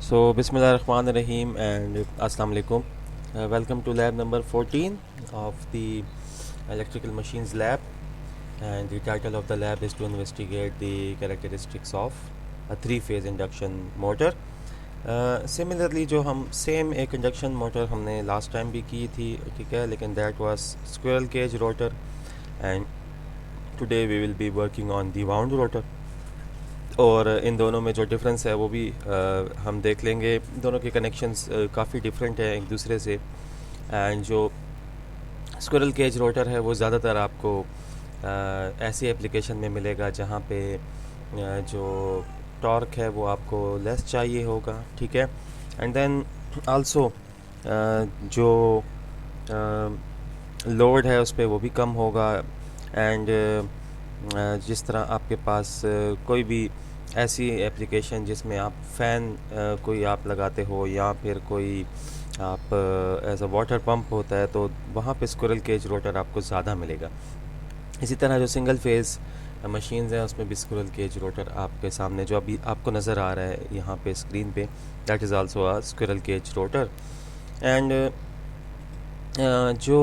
So, Bismillahirrahmanirrahim and Assalamu alaikum. Welcome to lab number 14 of the electrical machines lab. And the title of the lab is to investigate the characteristics of a three-phase induction motor. Similarly, जो हम same एक induction motor हमने last time भी की थी, ठीक है, लेकिन that was squirrel cage rotor and today we will be working on the wound rotor. और इन दोनों में जो डिफरेंस है वो भी हम देख लेंगे. दोनों के कनेक्शंस काफ़ी डिफरेंट हैं एक दूसरे से. एंड जो स्क्विरल केज रोटर है वो ज़्यादातर आपको ऐसी एप्लीकेशन में मिलेगा जहाँ पे जो टॉर्क है वो आपको लेस चाहिए होगा, ठीक है. एंड देन आल्सो जो लोड है उस पर वो भी कम होगा. एंड जिस तरह आपके पास कोई भी ऐसी एप्लीकेशन जिसमें आप फ़ैन कोई आप लगाते हो या फिर कोई आप एज अ वाटर पंप होता है तो वहाँ पे स्क्विरल केज रोटर आपको ज़्यादा मिलेगा. इसी तरह जो सिंगल फेज़ मशीन्स हैं उसमें भी स्क्विरल केज रोटर आपके सामने जो अभी आपको नज़र आ रहा है यहाँ पे स्क्रीन पे, that is also a squirrel cage rotor. And जो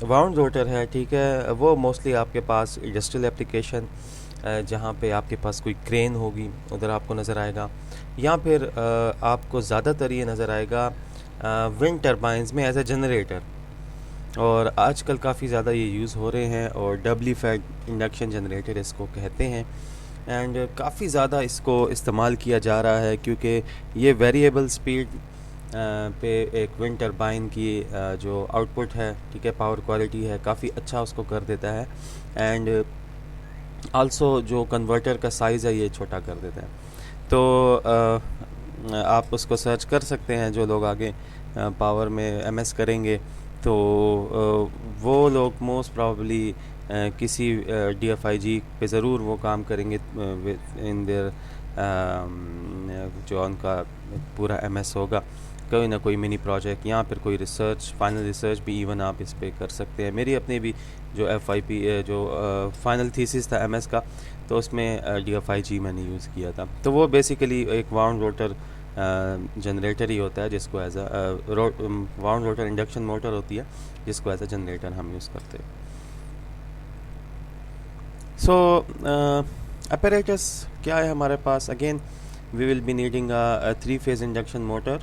वाउंड रोटर है, ठीक है, वो मोस्टली आपके पास इंडस्ट्रियल एप्लीकेशन जहाँ पे आपके पास कोई क्रेन होगी उधर आपको नज़र आएगा, या फिर आपको ज़्यादातर ये नज़र आएगा विंड टरबाइंस में एज अ जनरेटर. और आजकल काफ़ी ज़्यादा ये यूज़ हो रहे हैं और डबली फेड इंडक्शन जनरेटर इसको कहते हैं. एंड काफ़ी ज़्यादा इसको इस्तेमाल किया जा रहा है क्योंकि ये वेरिएबल स्पीड पे एक विंड टरबाइन की जो आउटपुट है, ठीक है, पावर क्वालिटी है, काफ़ी अच्छा उसको कर देता है. एंड आल्सो जो कन्वर्टर का साइज़ है ये छोटा कर देता है. तो आप उसको सर्च कर सकते हैं. जो लोग आगे पावर में एमएस करेंगे तो वो लोग मोस्ट प्रॉब्ली किसी डीएफआईजी पे ज़रूर वो काम करेंगे इन देयर जो उनका पूरा एमएस होगा, कोई ना कोई मिनी प्रोजेक्ट या फिर कोई रिसर्च, फाइनल रिसर्च भी इवन आप इस पे कर सकते हैं. मेरी अपनी भी जो एफआईपी जो फाइनल थीसिस था एमएस का, तो उसमें डीएफआईजी मैंने यूज़ किया था. तो वो बेसिकली एक वाउंड रोटर जनरेटर ही होता है जिसको as a wound rotor induction motor होती है जिसको एज अ जनरेटर हम यूज़ करते हैं. सो अपैरेटस क्या है हमारे पास? Again we will be needing a three-phase induction motor,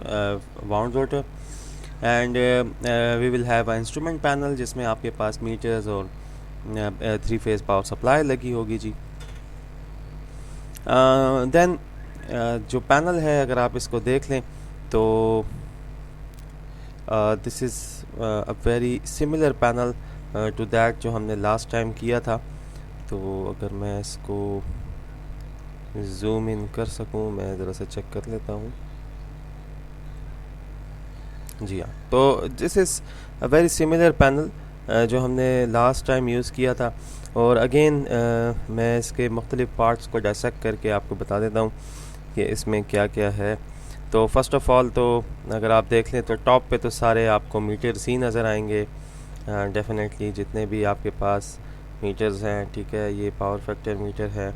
wound rotor, and we will have an instrument panel जिसमें आपके पास मीटर्स और थ्री फेज़ पावर सप्लाई लगी होगी जी. देन जो पैनल है अगर आप इसको देख लें तो this is a very similar panel to that जो हमने लास्ट टाइम किया था. तो अगर मैं इसको जूम इन कर सकूं, मैं ज़रा सा चेक कर लेता हूं. जी हाँ, तो this is a very similar panel जो हमने लास्ट टाइम यूज़ किया था. और अगेन मैं इसके मुख्तलिफ़ पार्ट्स को डायसेक्ट करके आपको बता देता हूँ कि इसमें क्या क्या है. तो फर्स्ट ऑफ़ ऑल तो अगर आप देख लें तो टॉप पे तो सारे आपको मीटर्स ही नज़र आएंगे. डेफिनेटली जितने भी आपके पास मीटर्स हैं, ठीक है, ये पावर फैक्टर मीटर है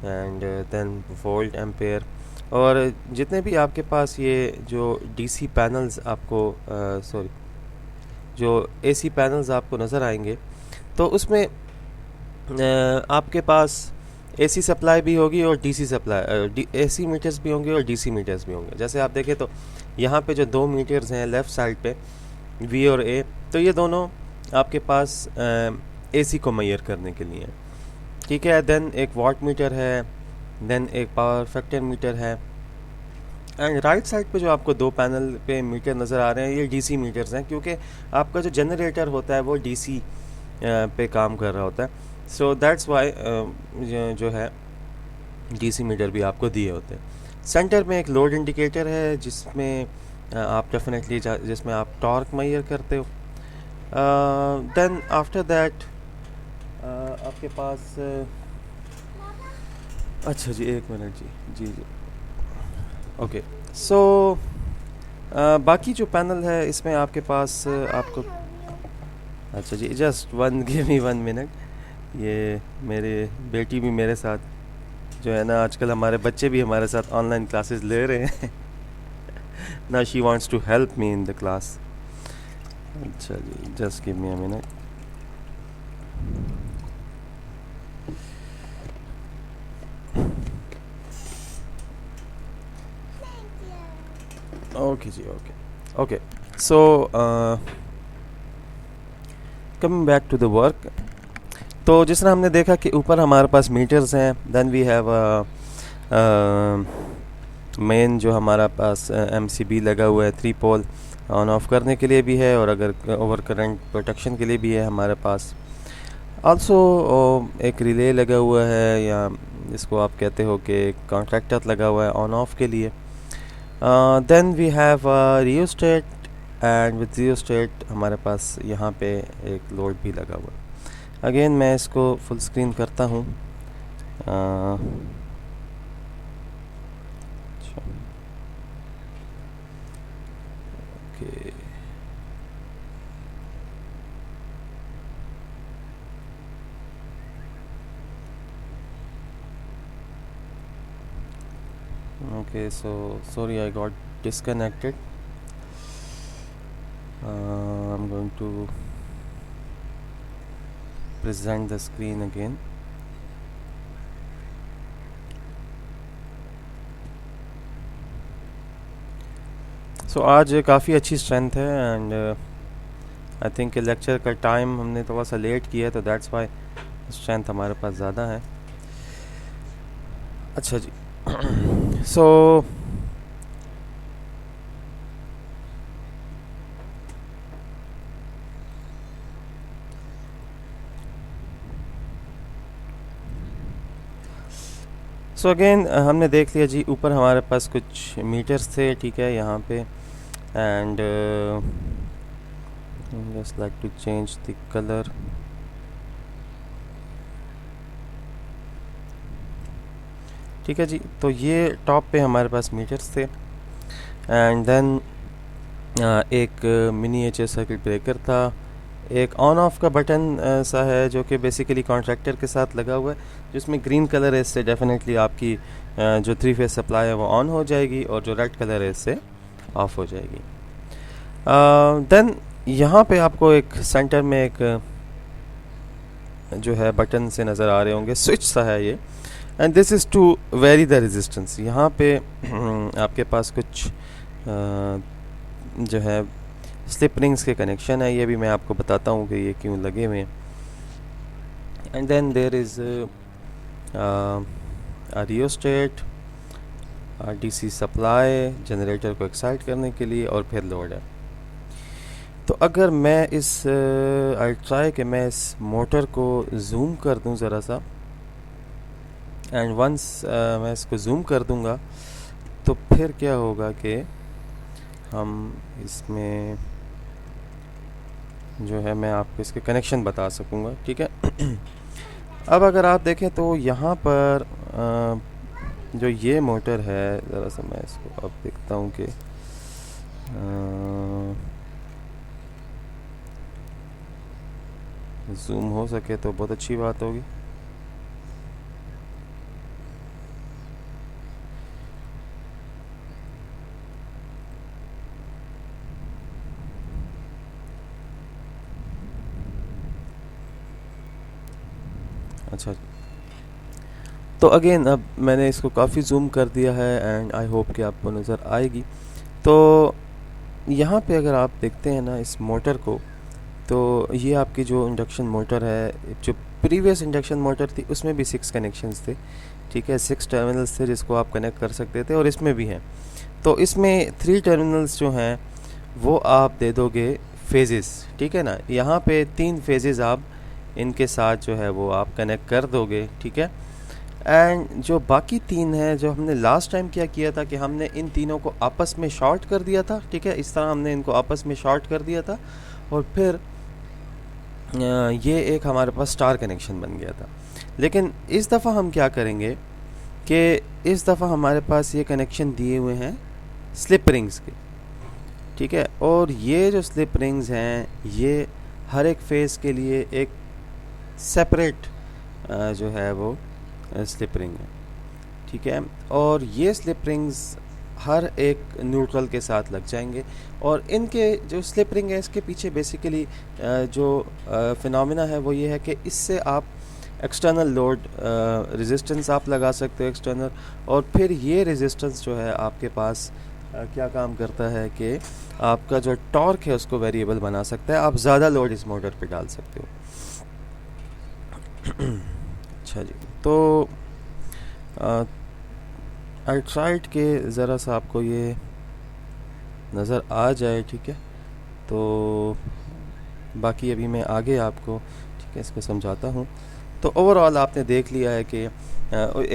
एंड देन वोल्ट एम्पेयर. और जितने भी आपके पास ये जो डीसी पैनल्स आपको जो एसी पैनल्स आपको नज़र आएंगे तो उसमें आपके पास एसी सप्लाई भी होगी और डीसी सप्लाई, एसी मीटर्स भी होंगे और डीसी मीटर्स भी होंगे. जैसे आप देखें तो यहाँ पे जो दो मीटर्स हैं लेफ़्ट साइड पे वी और ए, तो ये दोनों आपके पास एसी को मेजर करने के लिए, ठीक है. देन एक वाट मीटर है, देन एक पावर फैक्टर मीटर है. एंड राइट साइड पे जो आपको दो पैनल पे मीटर नज़र आ रहे हैं ये डीसी मीटर्स हैं क्योंकि आपका जो जनरेटर होता है वो डीसी पे काम कर रहा होता है. सो दैट्स वाई जो है डीसी मीटर भी आपको दिए होते हैं. सेंटर में एक लोड इंडिकेटर है जिसमें आप डेफिनेटली जिसमें आप टॉर्क मेजर करते हो. देन आफ्टर दैट आपके पास अच्छा जी, एक मिनट जी जी जी ओके. सो बाकी जो पैनल है इसमें आपके पास आपको अच्छा जी, just one give me 1 minute, ये मेरे बेटी भी मेरे साथ जो है ना, आजकल हमारे बच्चे भी हमारे साथ ऑनलाइन क्लासेस ले रहे हैं। ना she wants to help me in the class. अच्छा जी, just give me a minute. Okay जी, okay okay. So coming back to the work, तो जिस तरह हमने देखा कि ऊपर हमारे पास मीटर्स हैं, देन वी हैव मेन जो हमारा पास MCB लगा हुआ है 3 पोल, ऑन ऑफ करने के लिए भी है और अगर ओवर करंट प्रोटेक्शन के लिए भी है हमारे पास। आल्सो एक रिले लगा हुआ है, या जिसको आप कहते हो कि कॉन्ट्रैक्टर लगा हुआ है ऑन ऑफ के लिए। Then we have rheostat, and with rheostat हमारे पास यहाँ पे एक लोड भी लगा हुआ है। अगेन मैं इसको फुल स्क्रीन करता हूँ। Okay, okay, so sorry I got disconnected. I'm going to present the screen again. So आज काफ़ी अच्छी स्ट्रेंथ है, एंड आई थिंक लेक्चर का टाइम हमने थोड़ा सा लेट किया है, तो दैट्स वाई स्ट्रेंथ हमारे पास ज़्यादा है। अच्छा जी। सो अगेन हमने देख लिया जी, ऊपर हमारे पास कुछ मीटर्स थे, ठीक है, यहाँ पे, and just like to change the colour. ठीक है जी, तो ये टॉप पे हमारे पास मीटर्स थे, एंड देन एक मिनिएचर सर्किट ब्रेकर था, एक ऑन ऑफ का बटन सा है जो कि बेसिकली कॉन्ट्रैक्टर के साथ लगा हुआ है, जिसमें ग्रीन कलर है, इससे डेफिनेटली आपकी जो 3 फेज सप्लाई है वो ऑन हो जाएगी, और जो रेड कलर है इससे ऑफ हो जाएगी। देन यहाँ पे आपको एक सेंटर में एक जो है बटन से नज़र आ रहे होंगे, स्विच सा है ये, and this is to vary the resistance. यहाँ पे आपके पास कुछ जो है स्लिप रिंग्स के कनेक्शन है, ये भी मैं आपको बताता हूँ कि ये क्यों लगे हुए हैं। And then there is rheostat, DC supply generator को एक्साइट करने के लिए, और फिर लोड है। तो अगर मैं इस आई ट्राई कि मैं इस मोटर को जूम कर दूं ज़रा सा, एंड वंस मैं इसको जूम कर दूंगा तो फिर क्या होगा कि हम इसमें जो है मैं आपको इसके कनेक्शन बता सकूंगा, ठीक है। अब अगर आप देखें तो यहाँ पर जो ये मोटर है, ज़रा सा मैं इसको अब देखता हूँ कि जूम हो सके तो बहुत अच्छी बात होगी। अच्छा, तो अगेन अब मैंने इसको काफ़ी जूम कर दिया है, एंड आई होप कि आपको नज़र आएगी। तो यहाँ पे अगर आप देखते हैं ना इस मोटर को, तो ये आपकी जो इंडक्शन मोटर है, जो प्रीवियस इंडक्शन मोटर थी उसमें भी 6 कनेक्शंस थे, ठीक है, 6 टर्मिनल्स थे जिसको आप कनेक्ट कर सकते थे, और इसमें भी हैं। तो इसमें 3 टर्मिनल्स जो हैं वो आप दे दोगे फेजेस, ठीक है ना। यहाँ पे 3 फेजेस आप इनके साथ जो है वो आप कनेक्ट कर दोगे, ठीक है। एंड जो बाकी 3 हैं, जो हमने लास्ट टाइम क्या किया था कि हमने इन तीनों को आपस में शॉर्ट कर दिया था, ठीक है, इस तरह हमने इनको आपस में शॉर्ट कर दिया था, और फिर ये एक हमारे पास स्टार कनेक्शन बन गया था। लेकिन इस दफ़ा हम क्या करेंगे कि इस दफ़ा हमारे पास ये कनेक्शन दिए हुए हैं स्लिप रिंग्स के, ठीक है, और ये जो स्लिप रिंग्स हैं ये हर एक फेज़ के लिए एक सेपरेट जो है वो स्लिप रिंग है। ठीक है। और ये स्लिप रिंग्स हर एक न्यूट्रल के साथ लग जाएंगे, और इनके जो स्लिप रिंग है इसके पीछे बेसिकली जो फिनोमेना है वो ये है कि इससे आप एक्सटर्नल लोड रेजिस्टेंस आप लगा सकते हो एक्सटर्नल, और फिर ये रेजिस्टेंस जो है आपके पास क्या काम करता है कि आपका जो टॉर्क है उसको वेरिएबल बना सकता है, आप ज़्यादा लोड इस मोटर पे डाल सकते हो। अच्छा जी, तो आउटसाइड के ज़रा सा आपको ये नज़र आ जाए, ठीक है। तो बाकी अभी मैं आगे आपको, ठीक है, इसको समझाता हूँ। तो ओवरऑल आपने देख लिया है कि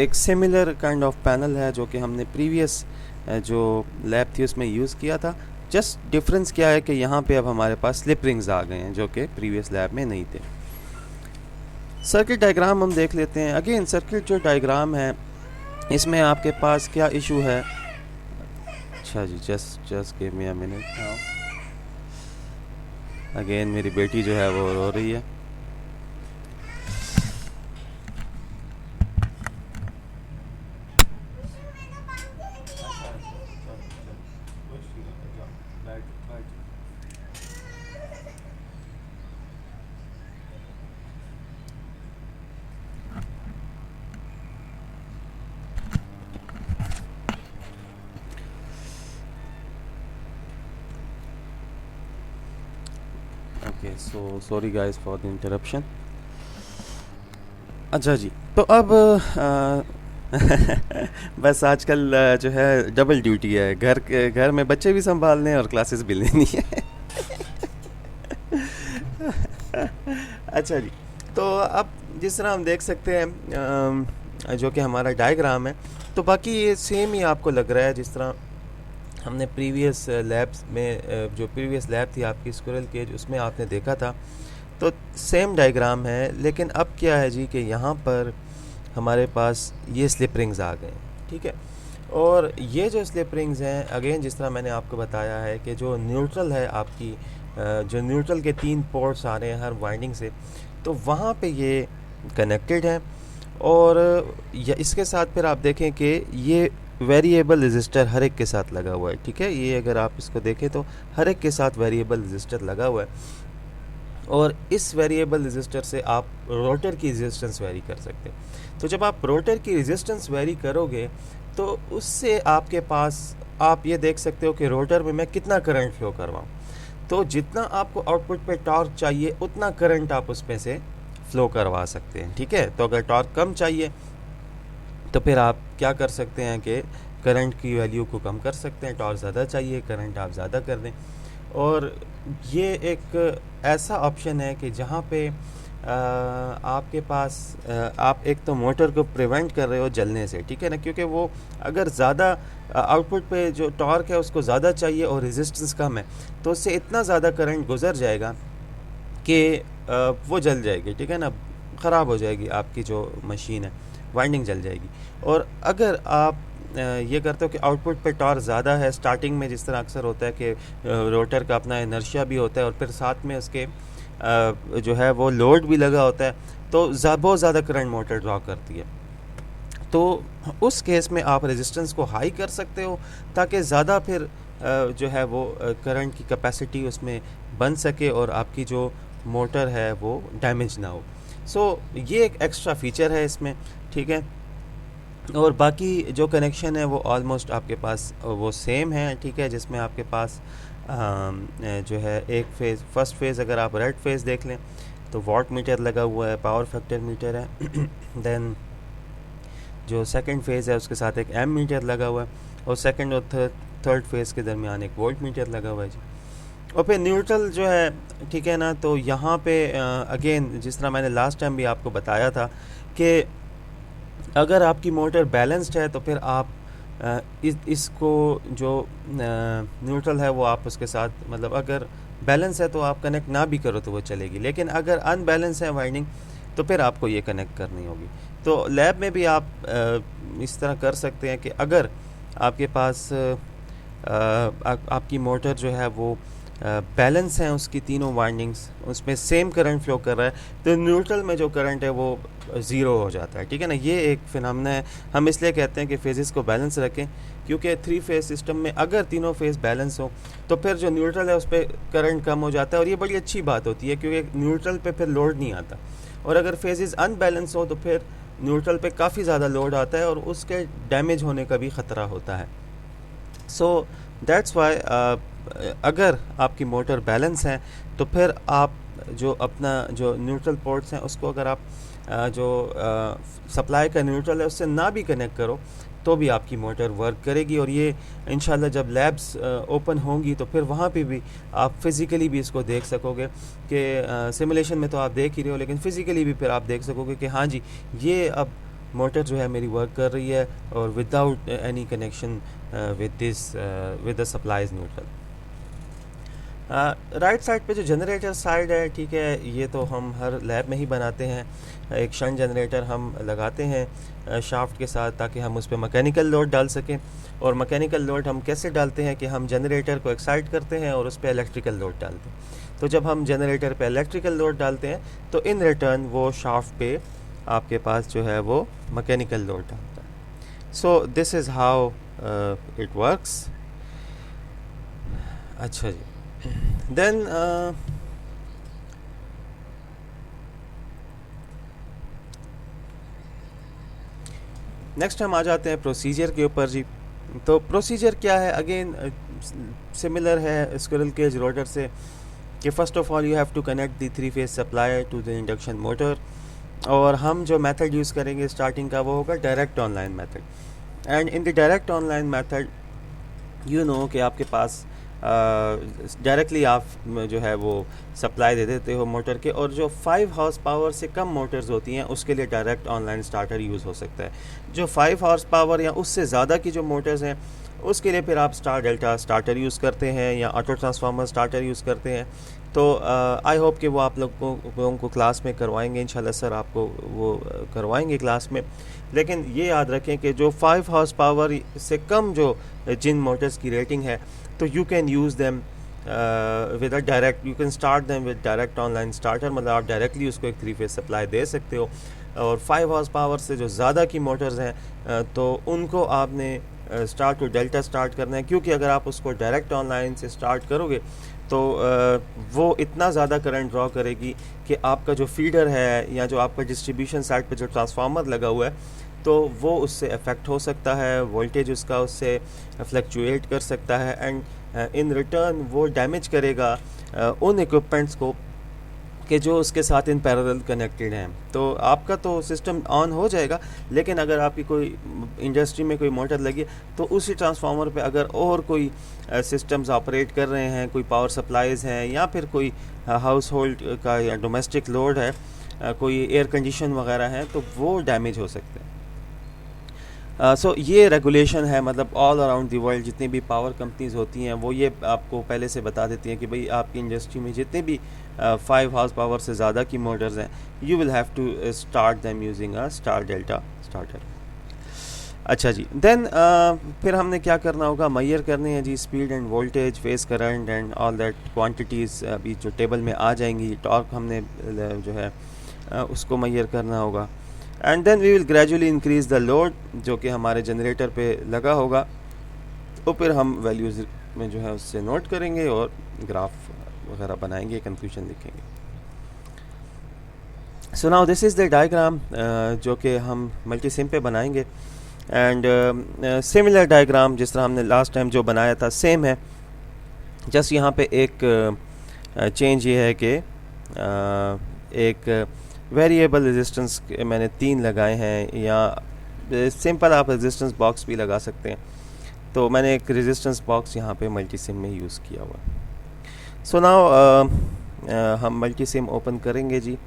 एक सिमिलर काइंड ऑफ पैनल है जो कि हमने प्रीवियस जो लैब थी उसमें यूज़ किया था। जस्ट डिफरेंस क्या है कि यहाँ पे अब हमारे पास स्लिप रिंग्स आ गए हैं जो कि प्रीवियस लैब में नहीं थे। सर्किट डायग्राम हम देख लेते हैं। अगेन सर्किट जो डायग्राम है इसमें आपके पास क्या इशू है। अच्छा जी, just give me a minute now. Again मेरी बेटी जो है वो रो रही है। Okay, so sorry guys for the interruption. अच्छा जी, तो अब बस आजकल जो है डबल ड्यूटी है, घर में बच्चे भी संभालने हैं और क्लासेस भी लेनी है। अच्छा जी, तो अब जिस तरह हम देख सकते हैं जो कि हमारा डायग्राम है, तो बाकी ये सेम ही आपको लग रहा है जिस तरह हमने प्रीवियस लैब्स में जो प्रीवियस लैब थी आपकी स्क्विरल केज उसमें आपने देखा था। तो सेम डायग्राम है, लेकिन अब क्या है जी कि यहाँ पर हमारे पास ये स्लिप रिंग्स आ गए हैं, ठीक है। और ये जो स्लिप रिंग्स हैं अगेन जिस तरह मैंने आपको बताया है कि जो न्यूट्रल है आपकी जो न्यूट्रल के 3 पोर्ट्स आ रहे हैं हर वाइंडिंग से, तो वहाँ पे ये कनेक्टेड है। और इसके साथ फिर आप देखें कि ये वेरिएबल रजिस्टर हर एक के साथ लगा हुआ है, ठीक है। ये अगर आप इसको देखें तो हर एक के साथ वेरिएबल रजिस्टर लगा हुआ है, और इस वेरिएबल रजिस्टर से आप रोटर की रेजिस्टेंस वेरी कर सकते हैं। तो जब आप रोटर की रेजिस्टेंस वेरी करोगे तो उससे आपके पास आप ये देख सकते हो कि रोटर में मैं कितना करंट फ्लो करवाऊँ। तो जितना आपको आउटपुट पे टॉर्क चाहिए उतना करंट आप उसमें से फ्लो करवा सकते हैं, ठीक है। तो अगर टॉर्क कम चाहिए तो फिर आप क्या कर सकते हैं कि करंट की वैल्यू को कम कर सकते हैं, टॉर्क ज़्यादा चाहिए करंट आप ज़्यादा कर दें। और ये एक ऐसा ऑप्शन है कि जहाँ पे आपके पास आप एक तो मोटर को प्रिवेंट कर रहे हो जलने से, ठीक है ना, क्योंकि वो अगर ज़्यादा आउटपुट पे जो टॉर्क है उसको ज़्यादा चाहिए और रेजिस्टेंस कम है, तो उससे इतना ज़्यादा करंट गुजर जाएगा कि वो जल जाएगी, ठीक है ना, ख़राब हो जाएगी आपकी जो मशीन है, वाइंडिंग जल जाएगी। और अगर आप ये करते हो कि आउटपुट पे टॉर्क ज़्यादा है स्टार्टिंग में, जिस तरह अक्सर होता है कि रोटर का अपना इनर्शिया भी होता है और फिर साथ में उसके जो है वो लोड भी लगा होता है, तो बहुत ज़्यादा करंट मोटर ड्रॉ करती है। तो उस केस में आप रेजिस्टेंस को हाई कर सकते हो ताकि ज़्यादा फिर जो है वो करंट की कैपेसिटी उसमें बन सके और आपकी जो मोटर है वो डैमेज ना हो। सो ये एक एक्स्ट्रा फीचर है इसमें, ठीक है। और बाकी जो कनेक्शन है वो ऑलमोस्ट आपके पास वो सेम है, ठीक है, जिसमें आपके पास जो है एक फेज़, फर्स्ट फेज़ अगर आप रेड फेज़ देख लें तो वॉट मीटर लगा हुआ है, पावर फैक्टर मीटर है। देन जो सेकंड फेज़ है उसके साथ एक एम मीटर लगा हुआ है, और सेकंड और थर्ड फेज़ के दरमियान एक वोल्ट मीटर लगा हुआ है जी। और फिर न्यूट्रल जो है, ठीक है ना, तो यहाँ पे अगेन जिस तरह मैंने लास्ट टाइम भी आपको बताया था कि अगर आपकी मोटर बैलेंस्ड है तो फिर आप इसको जो न्यूट्रल है वो आप उसके साथ, मतलब अगर बैलेंस है तो आप कनेक्ट ना भी करो तो वो चलेगी, लेकिन अगर अनबैलेंस है वाइंडिंग तो फिर आपको ये कनेक्ट करनी होगी। तो लैब में भी आप इस तरह कर सकते हैं कि अगर आपके पास आपकी मोटर जो है वो बैलेंस हैं उसकी तीनों वाइंडिंग्स, उसमें सेम करंट फ्लो कर रहा है, तो न्यूट्रल में जो करंट है वो ज़ीरो हो जाता है, ठीक है ना। ये एक फिनोमेना है। हम इसलिए कहते हैं कि फेजेस को बैलेंस रखें, क्योंकि थ्री फेज सिस्टम में अगर तीनों फेज बैलेंस हो तो फिर जो न्यूट्रल है उस पर करंट कम हो जाता है, और ये बड़ी अच्छी बात होती है क्योंकि न्यूट्रल पे फिर लोड नहीं आता। और अगर फेजेस अनबैलेंस हो तो फिर न्यूट्रल पे काफ़ी ज़्यादा लोड आता है और उसके डैमेज होने का भी ख़तरा होता है। सो दैट्स वाई अगर आपकी मोटर बैलेंस है तो फिर आप जो अपना जो न्यूट्रल पोर्ट्स हैं उसको अगर आप जो सप्लाई का न्यूट्रल है उससे ना भी कनेक्ट करो तो भी आपकी मोटर वर्क करेगी। और ये इंशाल्लाह जब लैब्स ओपन होंगी तो फिर वहाँ पे भी आप फिज़िकली भी इसको देख सकोगे कि सिमुलेशन में तो आप देख ही रहे हो, लेकिन फ़िज़िकली भी फिर आप देख सकोगे कि हाँ जी, ये अब मोटर जो है मेरी वर्क कर रही है और without any connection with the supplies neutral. Right side पे जो जनरेटर साइड है, ठीक है, ये तो हम हर लैब में ही बनाते हैं। एक शंट जनरेटर हम लगाते हैं शाफ्ट के साथ ताकि हम उस पर मैकेनिकल लोड डाल सकें। और मैकेनिकल लोड हम कैसे डालते हैं कि हम जनरेटर को एक्साइट करते हैं और उस पर इलेक्ट्रिकल लोड डालते हैं। तो जब हम जनरेटर पे इलेक्ट्रिकल लोड डालते हैं तो इन रिटर्न वो शाफ्ट पे आपके पास जो है वो मैकेनिकल लोड डालता है। So this is how it works. अच्छा जी, देन नेक्स्ट हम आ जाते हैं प्रोसीजर के ऊपर जी। तो प्रोसीजर क्या है, अगेन सिमिलर है स्क्विरल केज रोटर से कि first of all you have to connect the three phase supply to the induction motor. और हम जो मेथड यूज़ करेंगे स्टार्टिंग का वो होगा direct online method. And in the direct online method you know कि आपके पास डायरेक्टली आप जो है वो सप्लाई दे देते हो मोटर के, और जो 5 हॉर्स पावर से कम मोटर्स होती हैं उसके लिए डायरेक्ट ऑनलाइन स्टार्टर यूज़ हो सकता है। जो 5 हॉर्स पावर या उससे ज़्यादा की जो मोटर्स हैं उसके लिए फिर आप स्टार डेल्टा स्टार्टर यूज़ करते हैं या ऑटो ट्रांसफार्मर स्टार्टर यूज़ करते हैं। तो आई होप कि वो आप लोगों को क्लास में करवाएंगे, इंशाल्लाह सर आपको वो करवाएंगे क्लास में। लेकिन ये याद रखें कि जो 5 हॉर्स पावर से कम जो जिन मोटर्स की रेटिंग है तो you can use them with a direct, you can start them with direct online starter, मतलब आप डायरेक्टली उसको एक 3 फेज सप्लाई दे सकते हो। और 5 हॉर्स पावर से जो ज़्यादा की मोटर्स हैं तो उनको आपने स्टार्ट टू डेल्टा स्टार्ट करना है, क्योंकि अगर आप उसको डायरेक्ट ऑनलाइन से स्टार्ट करोगे तो वो इतना ज़्यादा करंट ड्रॉ करेगी कि आपका जो फीडर है या जो आपका डिस्ट्रीब्यूशन साइड पे जो ट्रांसफार्मर लगा हुआ है तो वो उससे अफेक्ट हो सकता है, वोल्टेज उसका उससे फ्लक्चुएट कर सकता है। एंड इन रिटर्न वो डैमेज करेगा उन इक्विपमेंट्स को कि जो उसके साथ इन पैरेलल कनेक्टेड हैं। तो आपका तो सिस्टम ऑन हो जाएगा, लेकिन अगर आपकी कोई इंडस्ट्री में कोई मोटर लगी तो उसी ट्रांसफार्मर पे अगर और कोई सिस्टम्स ऑपरेट कर रहे हैं, कोई पावर सप्लाईज़ हैं या फिर कोई हाउस होल्ड का या डोमेस्टिक लोड है, कोई एयर कंडीशन वगैरह हैं, तो वो डैमेज हो सकते हैं। सो ये रेगुलेशन है, मतलब ऑल अराउंड दी वर्ल्ड जितनी भी पावर कंपनीज होती हैं वो ये आपको पहले से बता देती हैं कि भाई आपकी इंडस्ट्री में जितने भी 5 हॉर्स पावर से ज़्यादा की मोटर्स हैं you will have to start them using a star delta starter. अच्छा जी, देन फिर हमने क्या करना होगा, मैयर करने हैं जी speed and voltage, phase current and all that quantities अभी जो टेबल में आ जाएंगी। टॉर्क हमने जो है उसको मैयर करना होगा। And then we will gradually increase the load जो कि हमारे जनरेटर पे लगा होगा, तो फिर हम वैल्यूज़ में जो है उससे नोट करेंगे और ग्राफ वगैरह बनाएंगे, कंफ्यूजन लिखेंगे। So now this is the diagram जो कि हम मल्टी सिम पे बनाएंगे। एंड सिमिलर डायग्राम जिस तरह हमने लास्ट टाइम जो बनाया था सेम है, जस्ट यहाँ पे एक चेंज ये है कि एक वेरिएबल रेजिस्टेंस मैंने 3 लगाए हैं, या सिंपल आप रेजिस्टेंस बॉक्स भी लगा सकते हैं। तो मैंने एक रेजिस्टेंस बॉक्स यहाँ पे मल्टी सिम में यूज़ किया हुआ है। सो नाउ हम मल्टी सिम ओपन करेंगे जी।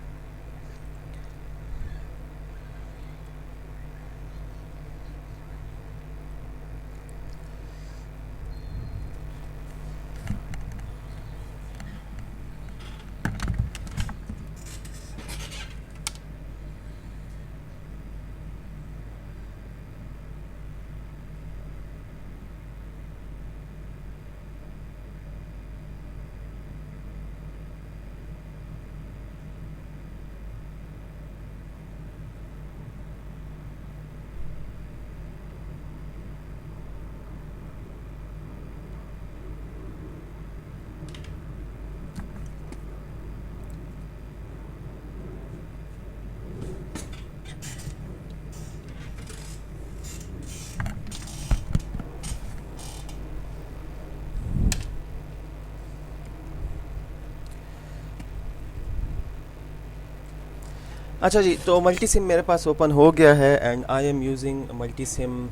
अच्छा जी, तो मल्टी सिम मेरे पास ओपन हो गया है and I am using multi SIM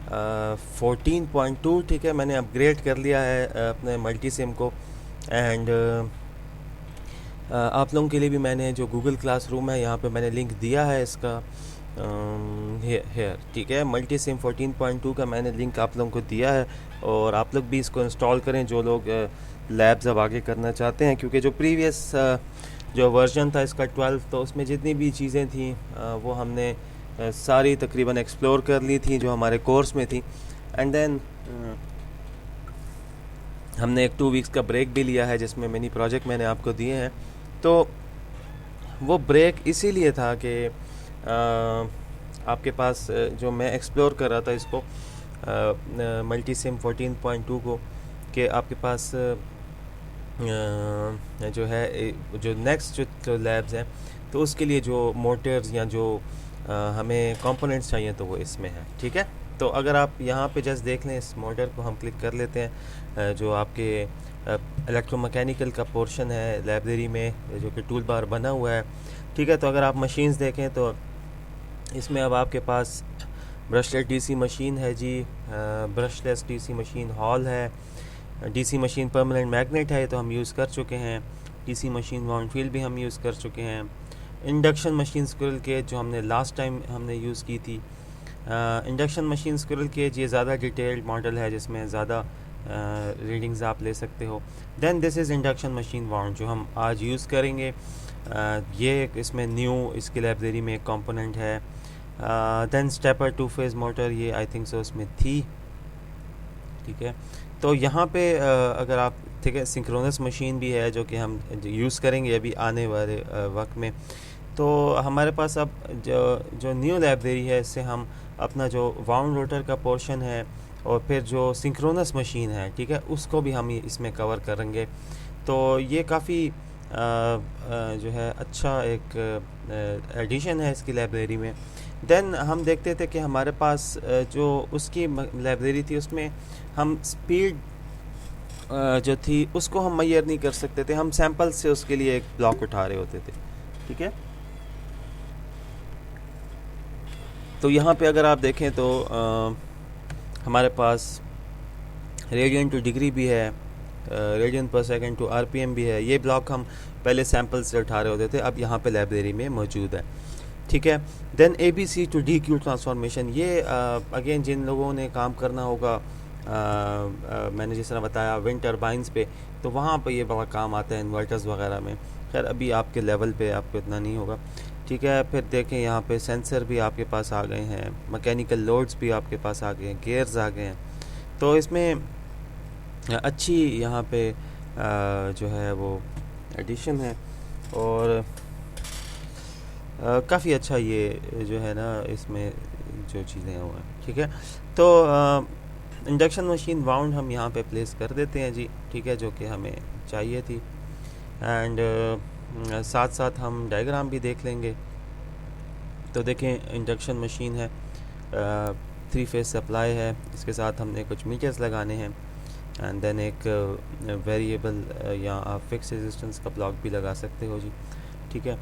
14.2। ठीक है, मैंने अपग्रेड कर लिया है अपने मल्टी सिम को। एंड आप लोगों के लिए भी मैंने जो गूगल क्लासरूम है यहाँ पे मैंने लिंक दिया है इसका हेयर। ठीक है, मल्टी सिम 14.2 का मैंने लिंक आप लोगों को दिया है, और आप लोग भी इसको इंस्टॉल करें जो लोग लैब्स अब आगे करना चाहते हैं, क्योंकि जो प्रीवियस जो वर्जन था इसका 12, तो उसमें जितनी भी चीज़ें थी वो हमने सारी तकरीबन एक्सप्लोर कर ली थी जो हमारे कोर्स में थी। एंड देन हमने एक 2 वीक्स का ब्रेक भी लिया है जिसमें मिनी प्रोजेक्ट मैंने आपको दिए हैं। तो वो ब्रेक इसीलिए था कि आपके पास जो मैं एक्सप्लोर कर रहा था इसको मल्टी सिम 14.2 को, कि आपके पास जो है जो नेक्स्ट जो लैब्स हैं तो उसके लिए जो मोटर्स या जो हमें कंपोनेंट्स चाहिए तो वो इसमें है। ठीक है, तो अगर आप यहाँ पे जस्ट देख लें, इस मोटर को हम क्लिक कर लेते हैं जो आपके इलेक्ट्रोमैकेनिकल का पोर्शन है लाइब्रेरी में जो कि टूल बार बना हुआ है। ठीक है, तो अगर आप मशीन्स देखें तो इसमें अब आपके पास ब्रशलेस डीसी मशीन है जी, ब्रशलेस डीसी मशीन हॉल है, डीसी मशीन परमानेंट मैग्नेट है तो हम यूज़ कर चुके हैं, डीसी मशीन वाउंड फील्ड भी हम यूज़ कर चुके हैं, इंडक्शन मशीन स्क्विरल केज जो हमने लास्ट टाइम हमने यूज़ की थी। इंडक्शन मशीन स्क्विरल केज ये ज़्यादा डिटेल्ड मॉडल है जिसमें ज़्यादा रीडिंग्स आप ले सकते हो। Then this is induction machine wound जो हम आज यूज़ करेंगे। ये इसमें न्यू इसकी लाइब्रेरी में एक कंपोनेंट है। देन स्टेपर 2 फेज़ मोटर, ये आई थिंक सो उसमें थी। ठीक है, तो यहाँ पे अगर आप, ठीक है, सिंक्रोनस मशीन भी है जो कि हम यूज़ करेंगे अभी आने वाले वक्त में। तो हमारे पास अब जो न्यू लाइब्रेरी है इससे हम अपना जो वाउंड रोटर का पोर्शन है और फिर जो सिंक्रोनस मशीन है, ठीक है, उसको भी हम इसमें कवर करेंगे। तो ये काफ़ी जो है अच्छा एक एडिशन है इसकी लाइब्रेरी में। देन हम देखते थे कि हमारे पास जो उसकी लाइब्रेरी थी उसमें हम स्पीड जो थी उसको हम मेजर नहीं कर सकते थे, हम सैंपल से उसके लिए एक ब्लॉक उठा रहे होते थे। ठीक है, तो यहाँ पे अगर आप देखें तो हमारे पास रेडियन टू डिग्री भी है, रेडियन पर सेकंड टू आरपीएम भी है। ये ब्लॉक हम पहले सैंपल से उठा रहे होते थे, अब यहाँ पे लाइब्रेरी में मौजूद है। ठीक है, then ABC to DQ transformation, ये अगेन जिन लोगों ने काम करना होगा मैंने जिस तरह बताया विंड टर्बाइंस पे, तो वहाँ पे ये बड़ा काम आता है इन्वर्टर्स वगैरह में। खैर अभी आपके लेवल पे आपको इतना नहीं होगा। ठीक है, फिर देखें यहाँ पे सेंसर भी आपके पास आ गए हैं, मैकेनिकल लोड्स भी आपके पास आ गए हैं, गियर्स आ गए हैं। तो इसमें अच्छी यहाँ पे जो है वो एडिशन है, और काफ़ी अच्छा ये जो है ना इसमें जो चीज़ें हैं वो हैं। ठीक है, तो इंडक्शन मशीन वाउंड हम यहाँ पे प्लेस कर देते हैं जी। ठीक है, जो कि हमें चाहिए थी। एंड साथ साथ हम डायग्राम भी देख लेंगे। तो देखें, इंडक्शन मशीन है, 3 फेज़ सप्लाई है, इसके साथ हमने कुछ मीटर्स लगाने हैं, एंड देन एक वेरिएबल या आप फिक्स रेजिस्टेंस का ब्लॉक भी लगा सकते हो जी। ठीक है,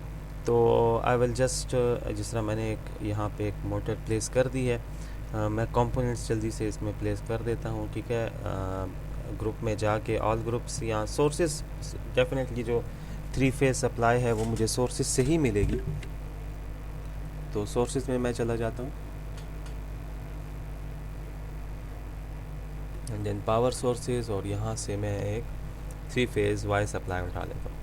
तो आई विल जस्ट जिस तरह मैंने एक यहाँ पे एक मोटर प्लेस कर दी है, मैं कंपोनेंट्स जल्दी से इसमें प्लेस कर देता हूँ। ठीक है, ग्रुप में जाके ऑल ग्रुप्स या सोर्सेस, डेफिनेटली जो 3 फेज़ सप्लाई है वो मुझे सोर्सेस से ही मिलेगी। तो सोर्सेस में मैं चला जाता हूँ, एंड देन पावर सोर्सेज, और यहाँ से मैं एक 3 फेज़ वाई सप्लाई उठा लेता हूँ।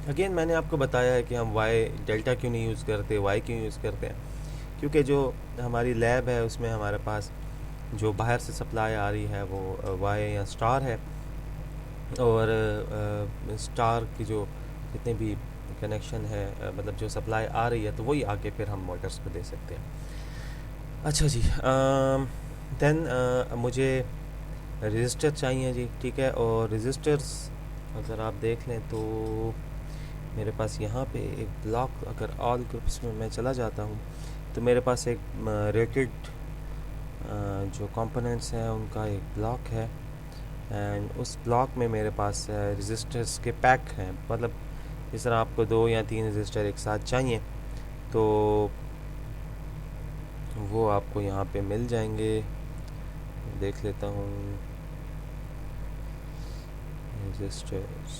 अगेन मैंने आपको बताया है कि हम वाई डेल्टा क्यों नहीं यूज़ करते, वाई क्यों यूज़ करते हैं, क्योंकि जो हमारी लैब है उसमें हमारे पास जो बाहर से सप्लाई आ रही है वो वाई या स्टार है, और स्टार की जो जितने भी कनेक्शन है मतलब जो सप्लाई आ रही है तो वही आके फिर हम मोटर्स को दे सकते हैं। अच्छा जी, देन मुझे रजिस्टर चाहिए जी। ठीक है, और रजिस्टर्स अगर आप देख लें तो मेरे पास यहाँ पे एक ब्लॉक, अगर ऑल ग्रुप्स में मैं चला जाता हूँ तो मेरे पास एक रेटेड जो कंपोनेंट्स हैं उनका एक ब्लॉक है, एंड उस ब्लॉक में मेरे पास रजिस्टर्स के पैक हैं। मतलब इस तरह आपको 2 या 3 रजिस्टर एक साथ चाहिए तो वो आपको यहाँ पे मिल जाएंगे। देख लेता हूँ रजिस्टर्स।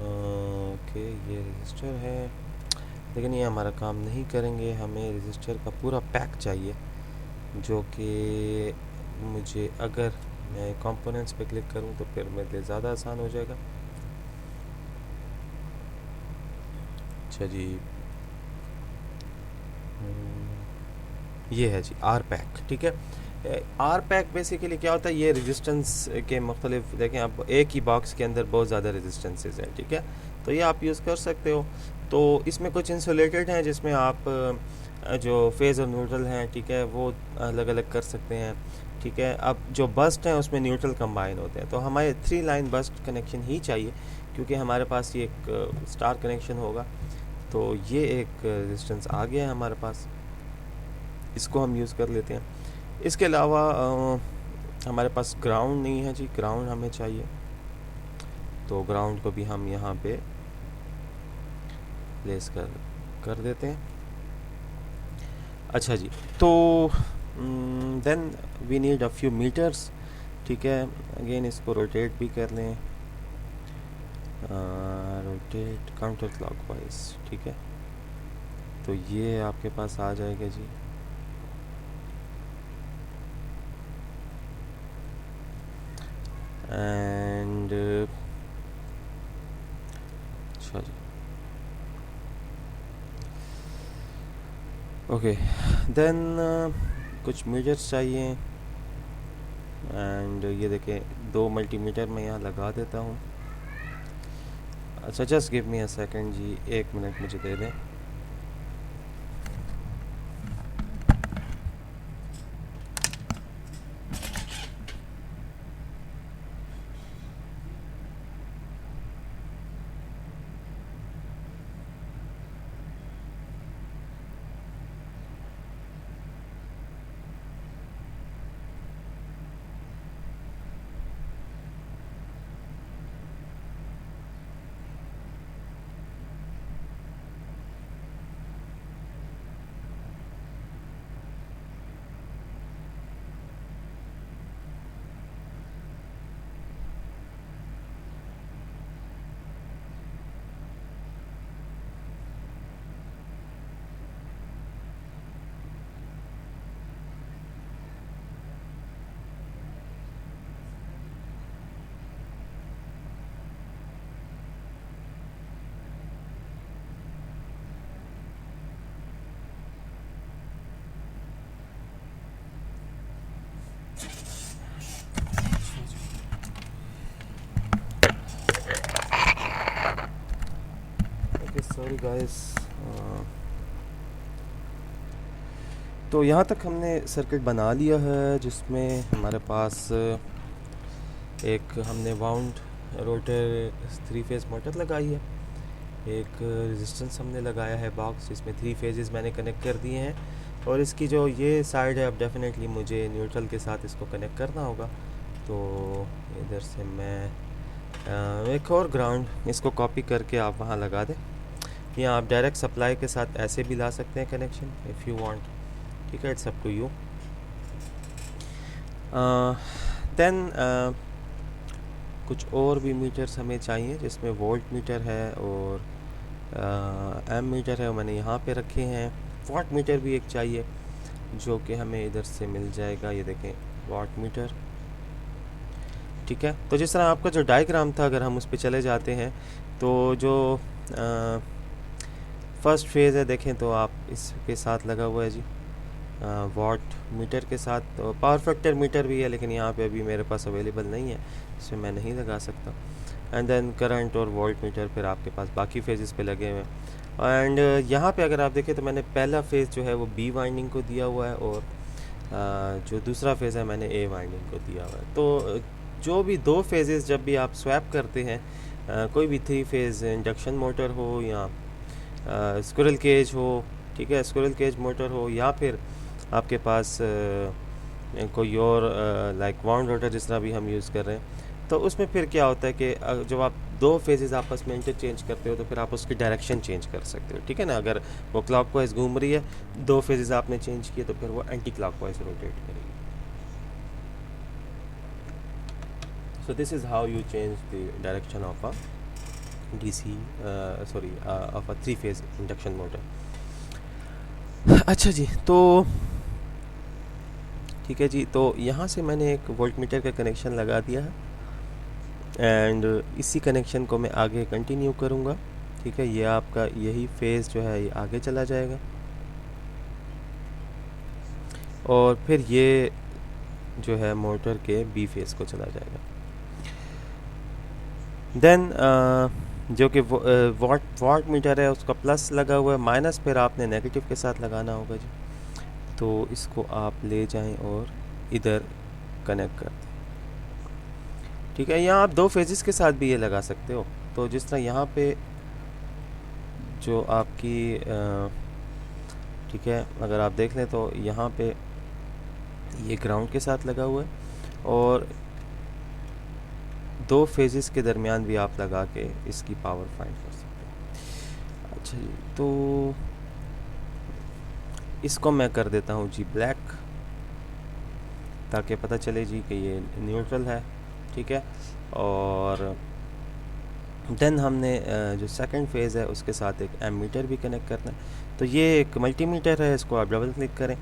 ओके, ये रजिस्टर है, लेकिन ये हमारा काम नहीं करेंगे। हमें रजिस्टर का पूरा पैक चाहिए, जो कि मुझे, अगर मैं कंपोनेंट्स पे क्लिक करूँ तो फिर मेरे लिए ज़्यादा आसान हो जाएगा। अच्छा जी, ये है जी आर पैक। ठीक है, आर पैक बेसिकली क्या होता है, ये रेजिस्टेंस के मुख्तलिफ, देखें आप एक ही बॉक्स के अंदर बहुत ज़्यादा रेजिस्टेंसेज हैं। ठीक है, तो ये आप यूज़ कर सकते हो। तो इसमें कुछ इंसुलेटेड हैं जिसमें आप जो फेज़ और न्यूट्रल हैं, ठीक है, वो अलग अलग कर सकते हैं। ठीक है, अब जो बस्ट हैं उसमें न्यूट्रल कंबाइन होते हैं, तो हमारे 3 लाइन बस्ट कनेक्शन ही चाहिए, क्योंकि हमारे पास ये एक स्टार कनेक्शन होगा। तो ये एक रेजिस्टेंस आ गया है हमारे पास, इसको हम यूज़ कर लेते हैं। इसके अलावा हमारे पास ग्राउंड नहीं है जी, ग्राउंड हमें चाहिए, तो ग्राउंड को भी हम यहाँ पे प्लेस कर देते हैं। अच्छा जी, तो then we need a few meters. ठीक है, अगेन इसको रोटेट भी कर लें, रोटेट काउंटर क्लॉकवाइज। ठीक है, तो ये आपके पास आ जाएगा जी। एंड अच्छा जी, ओके, देन कुछ मीटर्स चाहिए। एंड ये देखें 2 मल्टीमीटर मैं यहाँ लगा देता हूँ। अच्छा, just give me a second जी, 1 मिनट मुझे दे दें। Okay, sorry guys. तो यहाँ तक हमने सर्किट बना लिया है, जिसमें हमारे पास एक हमने वाउंड रोटर 3 फेज़ मोटर लगाई है, एक रेजिस्टेंस हमने लगाया है बॉक्स, जिसमें 3 फेजेस मैंने कनेक्ट कर दिए हैं। और इसकी जो ये साइड है, अब डेफिनेटली मुझे न्यूट्रल के साथ इसको कनेक्ट करना होगा। तो इधर से मैं एक और ग्राउंड इसको कॉपी करके आप वहाँ लगा दें, या आप डायरेक्ट सप्लाई के साथ ऐसे भी ला सकते हैं कनेक्शन, इफ़ यू वांट। ठीक है, it's up to you. Then कुछ और भी मीटर्स हमें चाहिए, जिसमें वोल्ट मीटर है और एम मीटर है, मैंने यहाँ पे रखे हैं। वाट मीटर भी एक चाहिए, जो कि हमें इधर से मिल जाएगा। ये देखें, वाट मीटर। ठीक है, तो जिस तरह आपका जो डायग्राम था, अगर हम उस पर चले जाते हैं, तो जो फर्स्ट फेज़ है, देखें तो आप इसके साथ लगा हुआ है जी वाट मीटर के साथ। तो पावर फैक्टर मीटर भी है, लेकिन यहाँ पे अभी मेरे पास अवेलेबल नहीं है, इसमें मैं नहीं लगा सकता। एंड देन करंट और वोल्ट मीटर फिर आपके पास बाकी फेजेस पे लगे हुए हैं। एंड यहाँ पे अगर आप देखें तो मैंने पहला फेज़ जो है वो बी वाइंडिंग को दिया हुआ है, और जो दूसरा फेज़ है मैंने ए वाइंडिंग को दिया हुआ है। तो जो भी 2 फेजेस जब भी आप स्वैप करते हैं, कोई भी 3 फेज़ इंडक्शन मोटर हो या स्क्विरल केज हो, ठीक है, स्क्विरल केज मोटर हो, या फिर आपके पास कोई और लाइक वाउंड रोटर जिस तरह भी हम यूज़ कर रहे हैं, तो उसमें फिर क्या होता है कि जब आप दो फेजेस आपस में इंटरचेंज करते हो तो फिर आप उसकी डायरेक्शन चेंज कर सकते हो, ठीक है ना। अगर वो क्लॉकवाइज घूम रही है, दो फेजेस आपने चेंज किए, तो फिर वो एंटी क्लॉकवाइज रोटेट करेगी। So this is how you change the direction of a DC of a three phase induction motor. अच्छा जी, तो ठीक है जी, तो यहाँ से मैंने एक वोल्टमीटर का कनेक्शन लगा दिया है एंड इसी कनेक्शन को मैं आगे कंटिन्यू करूँगा, ठीक है। ये आपका यही फेज़ जो है ये आगे चला जाएगा और फिर ये जो है मोटर के बी फेज़ को चला जाएगा। देन जो कि वाट मीटर है उसका प्लस लगा हुआ है, माइनस फिर आपने नेगेटिव के साथ लगाना होगा जी। तो इसको आप ले जाएं और इधर कनेक्ट कर दें, ठीक है। यहाँ आप दो फेजेस के साथ भी ये लगा सकते हो। तो जिस तरह यहाँ पे जो आपकी ठीक है, अगर आप देख लें तो यहाँ पे ये ग्राउंड के साथ लगा हुआ है और दो फेजेस के दरमियान भी आप लगा के इसकी पावर फाइंड कर सकते हैं। अच्छा जी, तो इसको मैं कर देता हूँ जी ब्लैक, ताकि पता चले जी कि ये न्यूट्रल है, ठीक है। और देन हमने जो सेकंड फेज़ है उसके साथ एक एमीटर भी कनेक्ट करना है। तो ये एक मल्टीमीटर है, इसको आप डबल क्लिक करें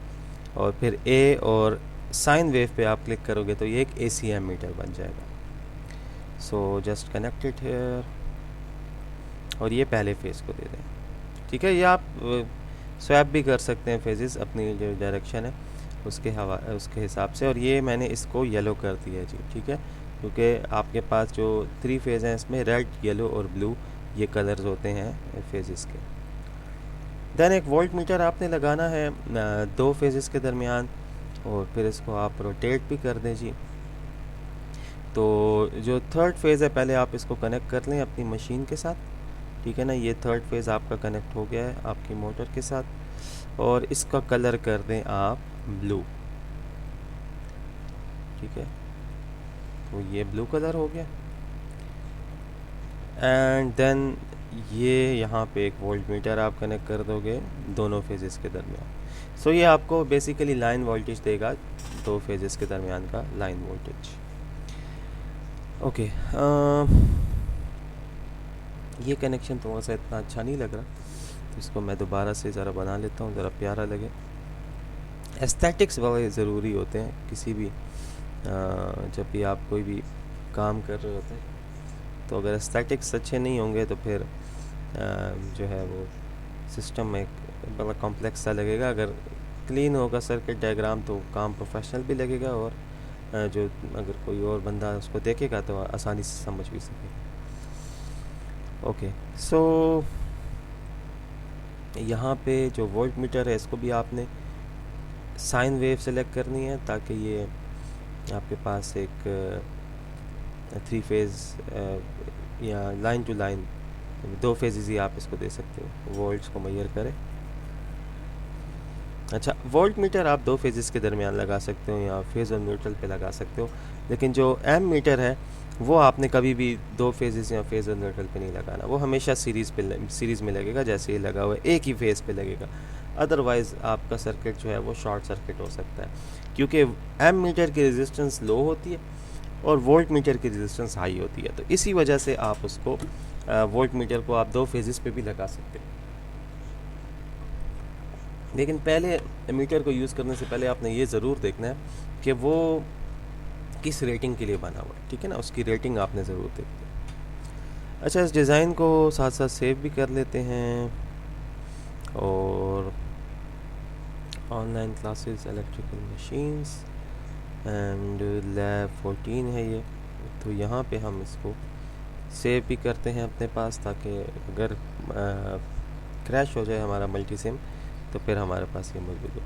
और फिर ए और साइन वेव पे आप क्लिक करोगे तो ये एक AC एमीटर बन जाएगा। So just connect it here और ये पहले फेज़ को दे दें, ठीक है। ये आप स्वैप भी कर सकते हैं फेजेस अपनी जो डायरेक्शन है उसके हिसाब से। और ये मैंने इसको येलो कर दिया जी, ठीक है, क्योंकि आपके पास जो थ्री फेज़ हैं इसमें रेड, येलो और ब्लू ये कलर्स होते हैं फेजेस के। देन एक वोल्ट मीटर आपने लगाना है दो फेजेस के दरमियान और फिर इसको आप रोटेट भी कर दें जी। तो जो थर्ड फेज़ है पहले आप इसको कनेक्ट कर लें अपनी मशीन के साथ, ठीक है ना। ये थर्ड फेज़ आपका कनेक्ट हो गया है आपकी मोटर के साथ और इसका कलर कर दें आप ब्लू, ठीक है। तो ये ब्लू कलर हो गया एंड देन ये यहाँ पे एक वोल्ट मीटर आप कनेक्ट कर दोगे दोनों फेजेस के दरमियान। सो ये आपको बेसिकली लाइन वोल्टेज देगा, दो फेजेस के दरमियान का लाइन वोल्टेज। ओके, ये कनेक्शन थोड़ा सा इतना अच्छा नहीं लग रहा, तो इसको मैं दोबारा से ज़रा बना लेता हूँ, ज़रा प्यारा लगे। एस्थेटिक्स बड़े ज़रूरी होते हैं किसी भी जब भी आप कोई भी काम कर रहे होते हैं। तो अगर एस्थेटिक्स अच्छे नहीं होंगे तो फिर जो है वो सिस्टम में बड़ा कॉम्प्लेक्स सा लगेगा। अगर क्लीन होगा सर्किट डायग्राम तो काम प्रोफेशनल भी लगेगा और जो अगर कोई और बंदा उसको देखेगा तो आसानी से समझ भी सकेगा। ओके, सो यहाँ पे जो वोल्ट मीटर है इसको भी आपने साइन वेव सेलेक्ट करनी है ताकि ये आपके पास एक थ्री फेज़ या लाइन टू लाइन दो फेजेस ही आप इसको दे सकते हो, वोल्ट्स को मेजर करें। अच्छा, वोल्ट मीटर आप दो फेजेस के दरमियान लगा सकते हो या फेज़ और न्यूट्रल पे लगा सकते हो, लेकिन जो एम मीटर है वो आपने कभी भी दो फेजेस या फेज़ और न्यूट्रल पे नहीं लगाना। वो हमेशा सीरीज़ में लगेगा, जैसे ये लगा हुआ है एक ही फेज़ पे लगेगा। अदरवाइज़ आपका सर्किट जो है वो शॉर्ट सर्किट हो सकता है, क्योंकि एम मीटर की रेजिस्टेंस लो होती है और वोल्ट मीटर की रेजिस्टेंस हाई होती है। तो इसी वजह से आप उसको वोल्ट मीटर को आप दो फेजेस पे भी लगा सकते हैं। लेकिन पहले मीटर को यूज़ करने से पहले आपने ये ज़रूर देखना है कि वो किस रेटिंग के लिए बना हुआ है, ठीक है ना। उसकी रेटिंग आपने ज़रूर देखनी है। अच्छा, इस डिज़ाइन को साथ साथ सेव भी कर लेते हैं। और online classes electrical machines and lab 14 है ये, तो यहाँ पे हम इसको सेव भी करते हैं अपने पास, ताकि अगर क्रैश हो जाए हमारा मल्टी सिम तो फिर हमारे पास ये मौजूद हो।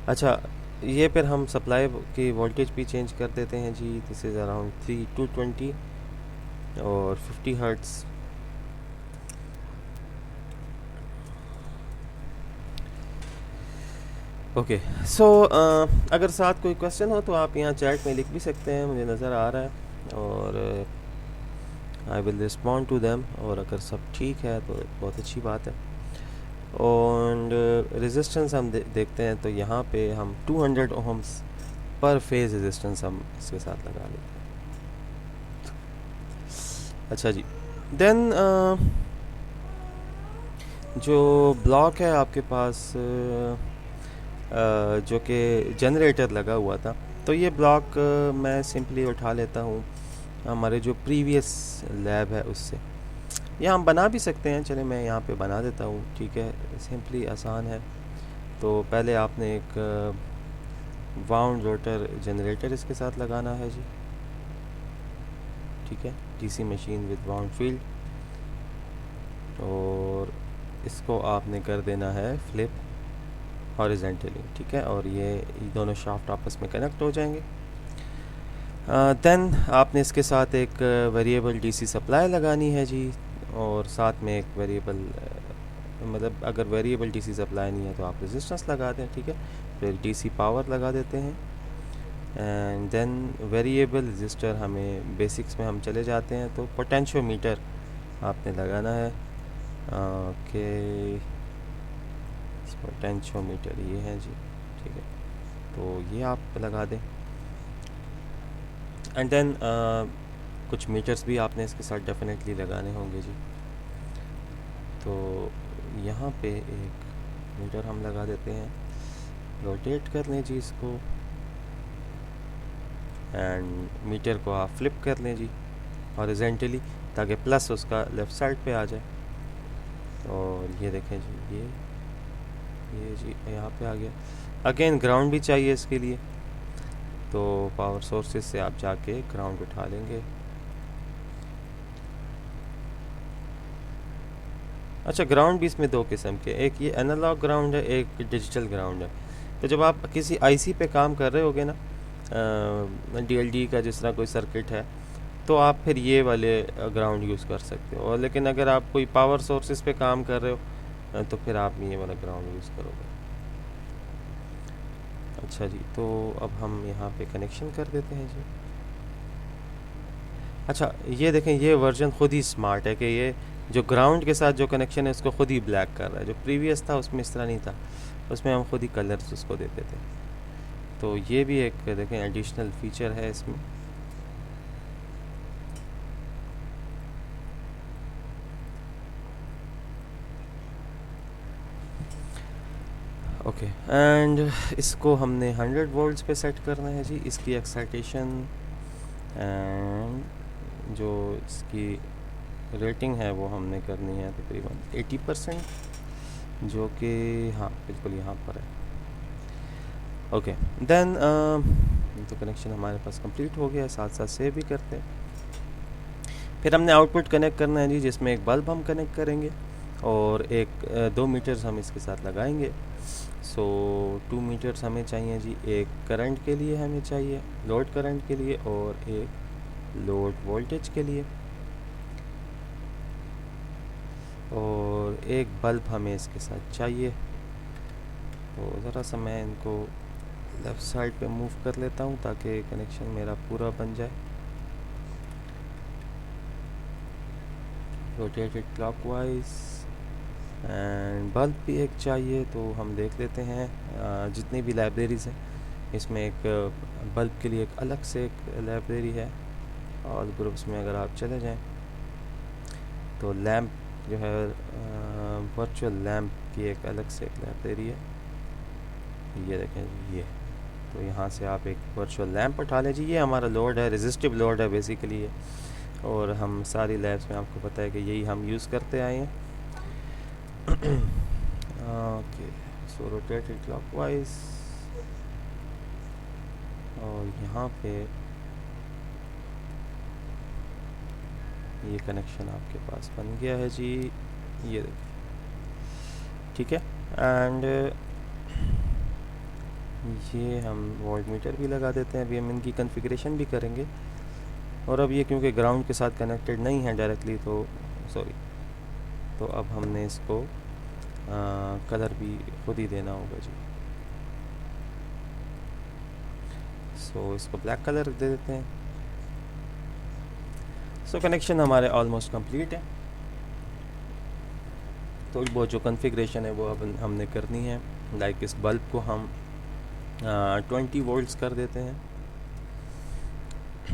अच्छा, ये फिर हम सप्लाई की वोल्टेज भी चेंज कर देते हैं जी। दिस इज़ अराउंड 220 और 50 हर्ट्ज़। ओके, सो अगर साथ कोई क्वेश्चन हो तो आप यहाँ चैट में लिख भी सकते हैं, मुझे नज़र आ रहा है। और I will respond to them, और अगर सब ठीक है तो बहुत अच्छी बात है। और रेजिस्टेंस हम देखते हैं, तो यहाँ पे हम 200 ओम्स पर फेज रेजिस्टेंस हम इसके साथ लगा लेते हैं। अच्छा जी, देन जो ब्लॉक है आपके पास जो कि जनरेटर लगा हुआ था, तो ये ब्लॉक मैं सिंपली उठा लेता हूँ हमारे जो प्रीवियस लैब है उससे। या हम बना भी सकते हैं, चले मैं यहाँ पे बना देता हूँ, ठीक है, सिंपली आसान है। तो पहले आपने एक वाउंड रोटर जनरेटर इसके साथ लगाना है जी, ठीक है, DC machine with wound field, और इसको आपने कर देना है फ्लिप हॉरिजेंटली, ठीक है, और ये दोनों शाफ्ट आपस में कनेक्ट हो जाएंगे। देन आपने इसके साथ एक वेरिएबल डीसी सप्लाई लगानी है जी, और साथ में एक वेरिएबल मतलब अगर वेरिएबल डीसी सप्लाई नहीं है तो आप रेजिस्टेंस लगा दें, ठीक है, फिर डीसी पावर लगा देते हैं। एंड देन वेरिएबल रजिस्टर हमें बेसिक्स में हम चले जाते हैं, तो पोटेंशियोमीटर आपने लगाना है। ओके, पोटेंशियोमीटर ये है जी, ठीक है, तो ये आप लगा दें। एंड देन कुछ मीटर्स भी आपने इसके साथ डेफिनेटली लगाने होंगे जी। तो यहाँ पे एक मीटर हम लगा देते हैं, रोटेट कर लें जी इसको, एंड मीटर को आप फ्लिप कर लें जी हॉरिजेंटली, ताकि प्लस उसका लेफ़्ट साइड पे आ जाए। और ये देखें जी, ये जी यहाँ पे आ गया। अगेन ग्राउंड भी चाहिए इसके लिए, तो पावर सोर्सेज से आप जाके ग्राउंड उठा लेंगे। अच्छा, ग्राउंड भी इसमें दो किस्म के, एक ये एनालॉग ग्राउंड है, एक डिजिटल ग्राउंड है। तो जब आप किसी आईसी पे काम कर रहे होगे ना, डीएलडी का जिस तरह कोई सर्किट है, तो आप फिर ये वाले ग्राउंड यूज़ कर सकते हो। और लेकिन अगर आप कोई पावर सोर्सेज पे काम कर रहे हो तो फिर आप ये वाला ग्राउंड यूज़ करोगे। अच्छा जी, तो अब हम यहाँ पे कनेक्शन कर देते हैं जी। अच्छा, ये देखें, ये वर्जन ख़ुद ही स्मार्ट है कि ये जो ग्राउंड के साथ जो कनेक्शन है उसको ख़ुद ही ब्लैक कर रहा है। जो प्रीवियस था उसमें इस तरह नहीं था, उसमें हम खुद ही कलर्स उसको देते थे। तो ये भी एक देखें एडिशनल फीचर है इसमें। ओके, एंड इसको हमने 100 वोल्ट्स पे सेट करना है जी। इसकी एक्साइटेशन एंड जो इसकी रेटिंग है वो हमने करनी है तकरीबन 80%, जो कि हाँ बिल्कुल यहाँ पर है। ओके, देन तो कनेक्शन हमारे पास कंप्लीट हो गया है, साथ साथ सेव भी करते हैं। फिर हमने आउटपुट कनेक्ट करना है जी, जिसमें एक बल्ब हम कनेक्ट करेंगे और एक 2 मीटर्स हम इसके साथ लगाएंगे। सो 2 मीटर्स हमें चाहिए जी, एक करंट के लिए हमें चाहिए, लोड करंट के लिए, और एक लोड वोल्टेज के लिए, और एक बल्ब हमें इसके साथ चाहिए। तो ज़रा सा मैं इनको लेफ़्ट साइड पे मूव कर लेता हूँ ताकि कनेक्शन मेरा पूरा बन जाए। रोटेटेड क्लॉकवाइज, एंड बल्ब भी एक चाहिए, तो हम देख लेते हैं जितनी भी लाइब्रेरीज़ हैं इसमें एक बल्ब के लिए एक अलग से एक लाइब्रेरी है। और ग्रुप्स में अगर आप चले जाएं तो लैम्प जो है वर्चुअल लैम्प की एक अलग से एक लाइब्रेरी है, ये देखें ये। तो यहाँ से आप एक वर्चुअल लैम्प उठा लें जी। ये हमारा लोड है, रेजिस्टिव लोड है बेसिकली ये, और हम सारी लैब्स में आपको पता है कि यही हम यूज़ करते आए हैं। ओके, सो रोटेटेड क्लॉकवाइज, और यहाँ पे ये कनेक्शन आपके पास बन गया है जी, ये देखिए, ठीक है। एंड ये हम वोल्ट मीटर भी लगा देते हैं, अभी हम इनकी कॉन्फ़िगरेशन भी करेंगे। और अब ये क्योंकि ग्राउंड के साथ कनेक्टेड नहीं है डायरेक्टली, तो सॉरी, तो अब हमने इसको कलर भी खुद ही देना होगा जी। सो इसको ब्लैक कलर दे देते हैं। सो कनेक्शन हमारे ऑलमोस्ट कंप्लीट है। तो वो जो कॉन्फ़िगरेशन है वो अब हमने करनी है। लाइक इस बल्ब को हम 20 वोल्ट्स कर देते हैं,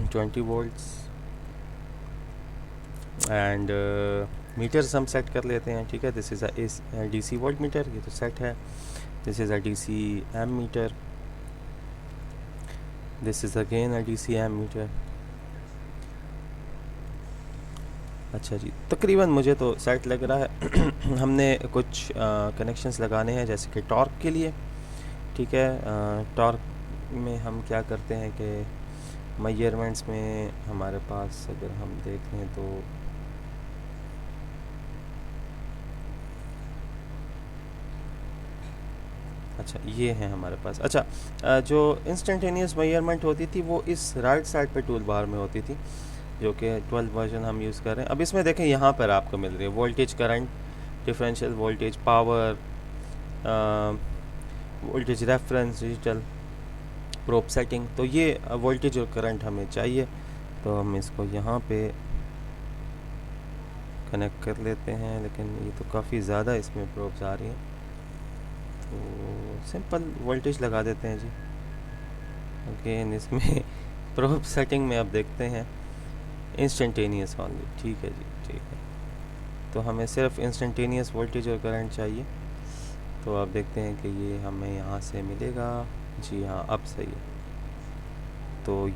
20 वोल्ट्स, एंड मीटर्स हम सेट कर लेते हैं। ठीक है, this is a DC voltmeter, ये तो सेट है। This is a DC ammeter, this is again a DC ammeter. अच्छा जी, तकरीबन मुझे तो सेट लग रहा है। हमने कुछ कनेक्शंस लगाने हैं जैसे कि टॉर्क के लिए। ठीक है, टॉर्क में हम क्या करते हैं कि मेजरमेंट्स में हमारे पास अगर हम देख लें तो अच्छा ये है हमारे पास। अच्छा, जो इंस्टेंटेनियस मेजरमेंट होती थी वो इस राइट साइड पे टूल बार में होती थी, जो कि 12 वर्जन हम यूज़ कर रहे हैं। अब इसमें देखें यहाँ पर आपको मिल रही है voltage, current, differential voltage, power, voltage reference, digital, probe setting. तो ये वोल्टेज और करंट हमें चाहिए, तो हम इसको यहाँ पे कनेक्ट कर लेते हैं। लेकिन ये तो काफ़ी ज़्यादा इसमें प्रोब्स आ रही हैं, तो सिंपल वोल्टेज लगा देते हैं जी। अगेन इसमें प्रोब सेटिंग में अब देखते हैं इंस्टेंटेनियस ऑनली। ठीक है जी, ठीक है। तो हमें सिर्फ इंस्टेंटेनियस वोल्टेज और करंट चाहिए। तो आप देखते हैं कि ये हमें यहाँ से मिलेगा। जी हाँ, अब सही है। तो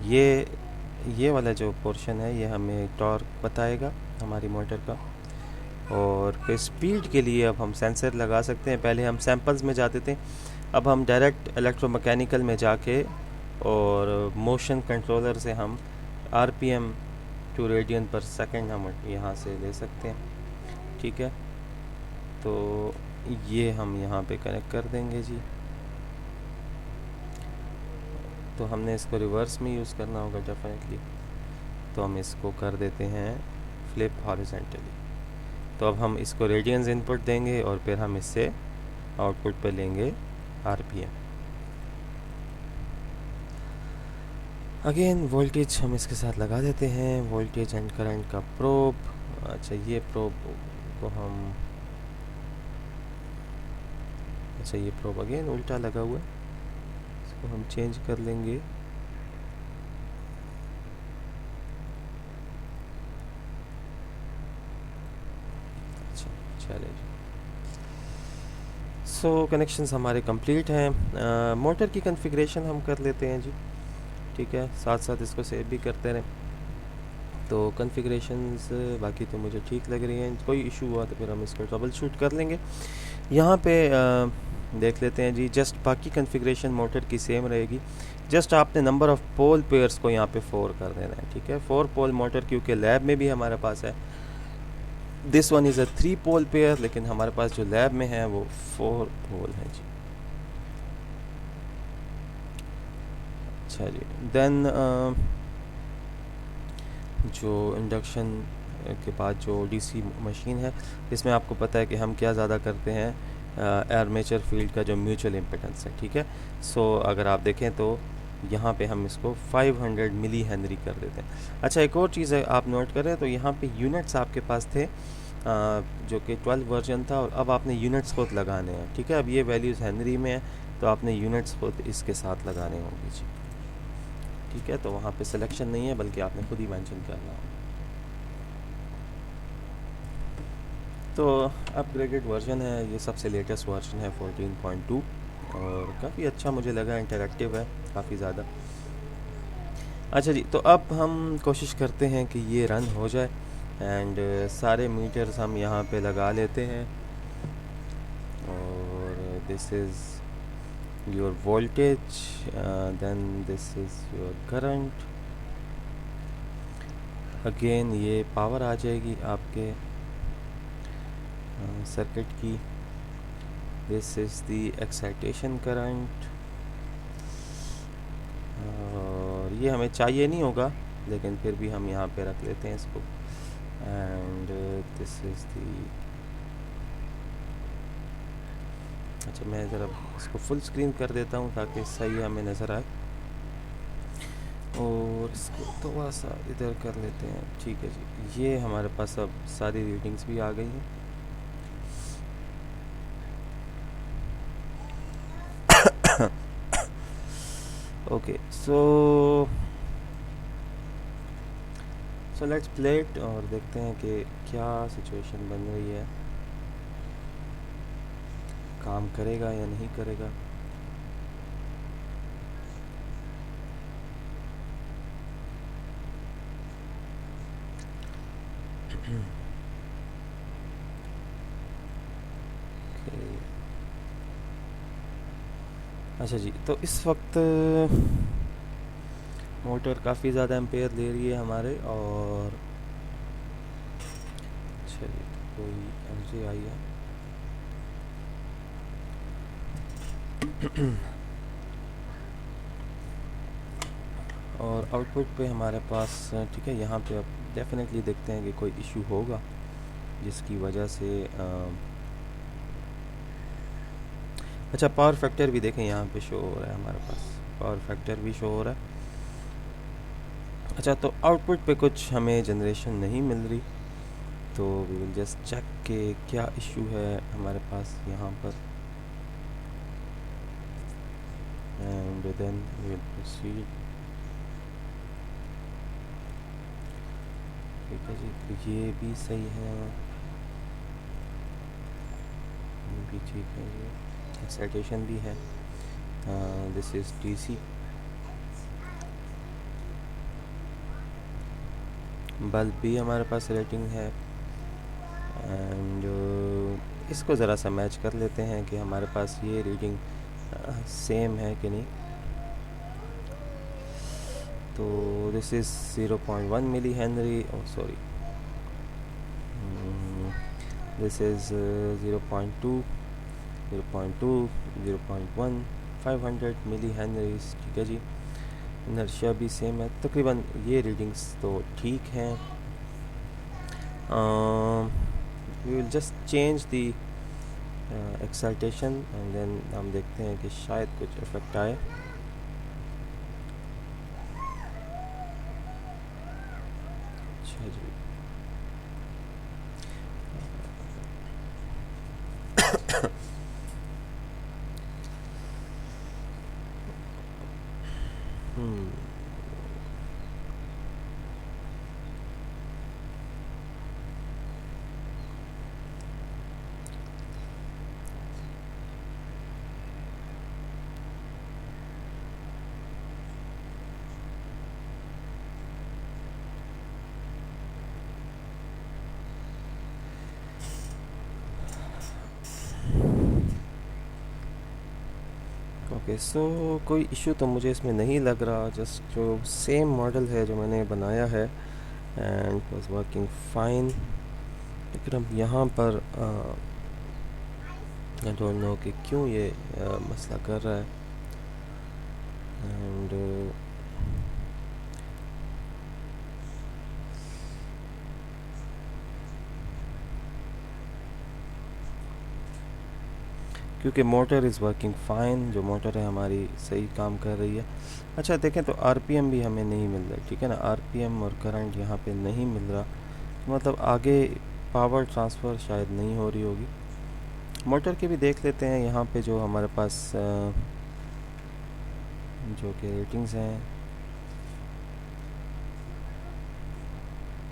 ये वाला जो पोर्शन है ये हमें टॉर्क बताएगा हमारी मोटर का। और फिर स्पीड के लिए अब हम सेंसर लगा सकते हैं। पहले हम सैंपल्स में जाते थे, अब हम डायरेक्ट इलेक्ट्रोमैकेनिकल में जाके और मोशन कंट्रोलर से हम आरपीएम टू रेडियन पर सेकंड हम यहाँ से ले सकते हैं। ठीक है, तो ये हम यहाँ पे कनेक्ट कर देंगे जी। तो हमने इसको रिवर्स में यूज़ करना होगा डेफिनेटली, तो हम इसको कर देते हैं फ्लिप हॉरिजॉन्टली। तो अब हम इसको रेडियंस इनपुट देंगे और फिर हम इससे आउटपुट पे लेंगे आरपीएम। अगेन वोल्टेज हम इसके साथ लगा देते हैं, वोल्टेज एंड करंट का प्रोब। अच्छा ये प्रोब को हम, अच्छा ये प्रोब अगेन उल्टा लगा हुआ है, इसको हम चेंज कर लेंगे। अच्छा चलिए, सो कनेक्शंस हमारे कंप्लीट हैं। मोटर की कॉन्फ़िगरेशन हम कर लेते हैं जी। ठीक है, साथ साथ इसको सेव भी करते रहें। तो कॉन्फ़िगरेशंस बाकी तो मुझे ठीक लग रही हैं। कोई इशू हुआ तो फिर हम इसको ट्रबल शूट कर लेंगे। यहाँ पे देख लेते हैं जी। जस्ट बाकी कॉन्फ़िगरेशन मोटर की सेम रहेगी, जस्ट आपने नंबर ऑफ़ पोल पेयर्स को यहाँ पे 4 कर देना है। ठीक है, 4 पोल मोटर, क्योंकि लैब में भी हमारे पास है this one is a 3 pole pair, लेकिन हमारे पास जो लैब में है वो 4 पोल है जी। अच्छा जी, देन जो इंडक्शन के बाद जो डीसी मशीन है, इसमें आपको पता है कि हम क्या ज़्यादा करते हैं, आर्मेचर फील्ड का जो म्यूचुअल इम्पिडेंस है। ठीक है, सो अगर आप देखें तो यहाँ पे हम इसको 500 मिली हेनरी कर देते हैं। अच्छा, एक और चीज़ है आप नोट करें तो यहाँ पे यूनिट्स आपके पास थे जो कि 12 वर्जन था, और अब आपने यूनिट्स खुद लगाने हैं। ठीक है, अब ये वैल्यूज़ हेनरी में है तो आपने यूनिट्स खुद इसके साथ लगाने होंगे जी। ठीक है, तो वहाँ पे सिलेक्शन नहीं है बल्कि आपने खुद ही मेंशन करना होगा। तो अपग्रेडेड वर्जन है ये, सबसे लेटेस्ट वर्जन है 14.2, और काफ़ी अच्छा मुझे लगा, इंटरैक्टिव है काफ़ी ज़्यादा। अच्छा जी, तो अब हम कोशिश करते हैं कि ये रन हो जाए, एंड सारे मीटर्स हम यहाँ पे लगा लेते हैं। और this is your voltage, then this is your current. Again ये पावर आ जाएगी आपके सर्किट की। This is the excitation current, और ये हमें चाहिए नहीं होगा लेकिन फिर भी हम यहाँ पे रख लेते हैं इसको। एंड दिस इज़ द, अच्छा मैं ज़रा इसको फुल स्क्रीन कर देता हूँ ताकि सही हमें नज़र आए। और इसको थोड़ा सा इधर कर लेते हैं। ठीक है जी, ये हमारे पास अब सारी रीडिंग्स भी आ गई हैं। Okay, so let's play it और देखते हैं कि क्या सिचुएशन बन रही है, काम करेगा या नहीं करेगा। Okay. अच्छा जी, तो इस वक्त मोटर काफ़ी ज़्यादा एम्पेयर ले रही है हमारे, और अच्छा जी, तो कोई एनर्जी आई है। और आउटपुट पे हमारे पास ठीक है, यहाँ पे अब डेफिनेटली देखते हैं कि कोई इशू होगा जिसकी वजह से अच्छा, पावर फैक्टर भी देखें यहाँ पे शो हो रहा है हमारे पास, पावर फैक्टर भी शो हो रहा है। अच्छा, तो आउटपुट पे कुछ हमें जनरेशन नहीं मिल रही, तो वी विल जस्ट चेक के क्या इशू है हमारे पास यहाँ पर, and then we will proceed. ठीक है जी, तो ये भी सही है, ये भी ठीक है, ये एक्साइटेशन भी है। This is DC. बल्ब भी हमारे पास रेटिंग है, एंड इसको ज़रा सा मैच कर लेते हैं कि हमारे पास ये रीडिंग सेम है कि नहीं। तो this is 0.1 millihenry, oh sorry, this is 0.2, 0.2, 0.1, 500 millihenries. ठीक है जी, इनर्शिया भी सेम है तकरीबन, ये रीडिंग्स तो ठीक हैं। We will just change the excitation and then हम देखते हैं कि शायद कुछ इफेक्ट आए। अच्छा जी, ओके, सो कोई इशू तो मुझे इसमें नहीं लग रहा, जस्ट जो सेम मॉडल है जो मैंने बनाया है एंड वाज वर्किंग फाइन। लेकिन अब यहाँ पर आई डोंट नो कि क्यों ये मसला कर रहा है, एंड क्योंकि मोटर इज़ वर्किंग फ़ाइन, जो मोटर है हमारी सही काम कर रही है। अच्छा देखें तो आरपीएम भी हमें नहीं मिल रहा, ठीक है ना, आरपीएम और करंट यहाँ पे नहीं मिल रहा, मतलब आगे पावर ट्रांसफ़र शायद नहीं हो रही होगी। मोटर के भी देख लेते हैं यहाँ पे, जो हमारे पास जो कि रेटिंग्स हैं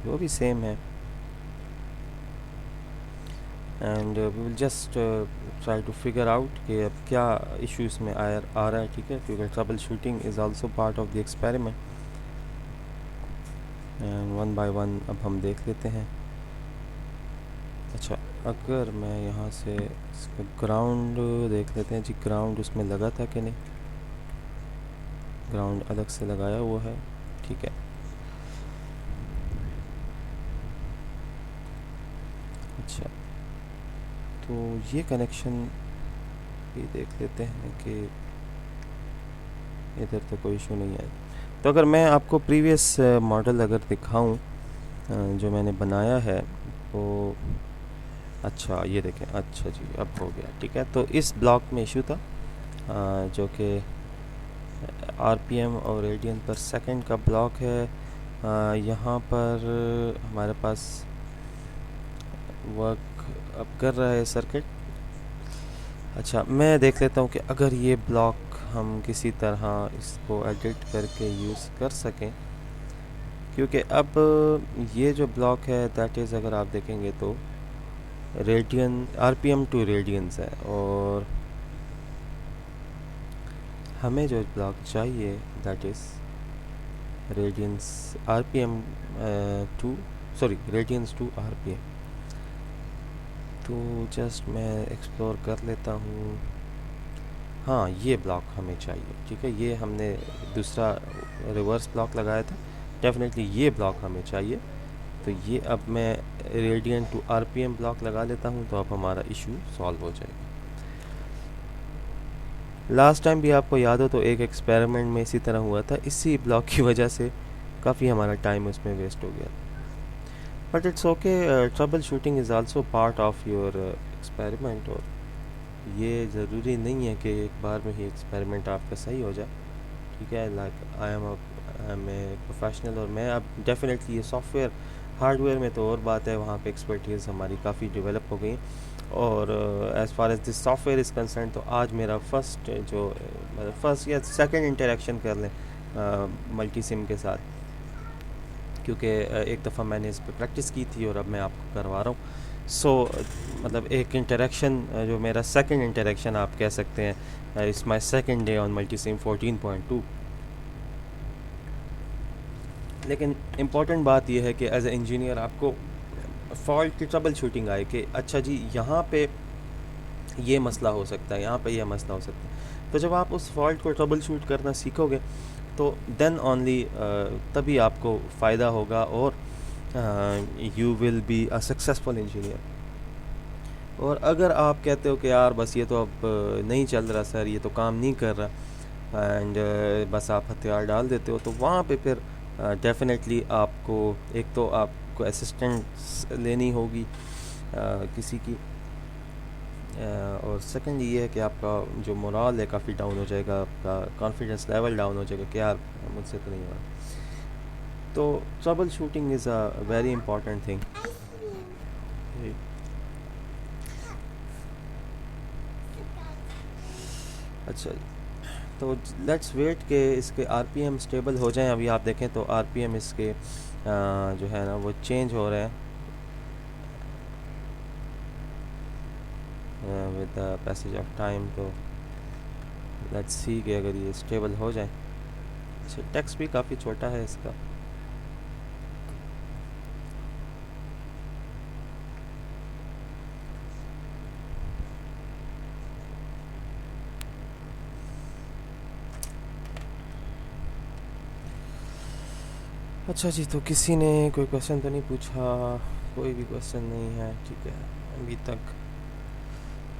वो भी सेम है, and we will just try to figure out कि अब क्या इशू इसमें आ रहा है। ठीक है, क्योंकि trouble shooting is also part of the experiment, and one by one अब हम देख लेते हैं। अच्छा, अगर मैं यहाँ से इसका ग्राउंड देख लेते हैं जी, ग्राउंड उसमें लगा था कि नहीं, ग्राउंड अलग से लगाया हुआ है। ठीक है, अच्छा, तो ये कनेक्शन भी देख लेते हैं कि इधर तो कोई इशू नहीं है। तो अगर मैं आपको प्रीवियस मॉडल अगर दिखाऊं जो मैंने बनाया है, वो अच्छा ये देखें, अच्छा जी अब हो गया। ठीक है, तो इस ब्लॉक में इशू था जो कि आरपीएम और रेडियन पर सेकंड का ब्लॉक है। यहाँ पर हमारे पास वर्क अब कर रहा है सर्किट। अच्छा, मैं देख लेता हूँ कि अगर ये ब्लॉक हम किसी तरह इसको एडिट करके यूज़ कर सकें, क्योंकि अब ये जो ब्लॉक है दैट इज़, अगर आप देखेंगे तो रेडियन आरपीएम टू रेडियंस है, और हमें जो ब्लॉक चाहिए that is radians RPM to radians to RPM. तो जस्ट मैं एक्सप्लोर कर लेता हूँ। हाँ, ये ब्लॉक हमें चाहिए, ठीक है। ये हमने दूसरा रिवर्स ब्लॉक लगाया था, डेफिनेटली ये ब्लॉक हमें चाहिए। तो ये अब मैं रेडियन टू आरपीएम ब्लॉक लगा लेता हूँ, तो अब हमारा इशू सॉल्व हो जाएगा। लास्ट टाइम भी आपको याद हो तो एक एक्सपेरिमेंट में इसी तरह हुआ था, इसी ब्लॉक की वजह से काफ़ी हमारा टाइम उसमें वेस्ट हो गया। But it's okay, trouble shooting is also part of your experiment, और ये ज़रूरी नहीं है कि एक बार में ही एक्सपेरिमेंट आपका सही हो जाए, ठीक है। Like I am a professional, और मैं अब डेफिनेटली ये सॉफ्टवेयर हार्डवेयर में तो और बात है, वहाँ पे एक्सपर्टीज़ हमारी काफ़ी डेवलप हो गई। और as far as this software is concern, तो आज मेरा फर्स्ट या सेकंड इंटरेक्शन कर लें मल्टी सिम के साथ, क्योंकि एक दफ़ा मैंने इस पर प्रैक्टिस की थी और अब मैं आपको करवा रहा हूँ। सो मतलब एक इंटरेक्शन, जो मेरा सेकंड इंटरेक्शन आप कह सकते हैं, it's my second day on multi SIM 14.2। लेकिन इम्पॉर्टेंट बात यह है कि एज ए इंजीनियर आपको फॉल्ट की ट्रबल शूटिंग आए कि अच्छा जी यहाँ पे ये मसला हो सकता है, यहाँ पे ये मसला हो सकता है। तो जब आप उस फॉल्ट को ट्रबल शूट करना सीखोगे तो देन ओनली तभी आपको फ़ायदा होगा, और you will be a successful engineer. और अगर आप कहते हो कि यार बस ये तो अब नहीं चल रहा सर, ये तो काम नहीं कर रहा, एंड बस आप हथियार डाल देते हो, तो वहाँ पे फिर डेफिनेटली आपको एक तो आपको असिस्टेंट लेनी होगी किसी की, और सेकंड ये है कि आपका जो मोराल है काफ़ी डाउन हो जाएगा, आपका कॉन्फिडेंस लेवल डाउन हो जाएगा कि यार मुझसे तो नहीं हो रहा। तो trouble shooting is a very important thing. अच्छा, तो लेट्स वेट के इसके आरपीएम स्टेबल हो जाएं। अभी आप देखें तो आरपीएम इसके जो है ना वो चेंज हो रहे हैं with the passage of time. तो लेट्स सी कि अगर ये स्टेबल हो जाए। अच्छा, टेक्स्ट भी काफ़ी छोटा है इसका। अच्छा जी, तो किसी ने कोई क्वेश्चन तो नहीं पूछा? कोई भी क्वेश्चन नहीं है, ठीक है अभी तक।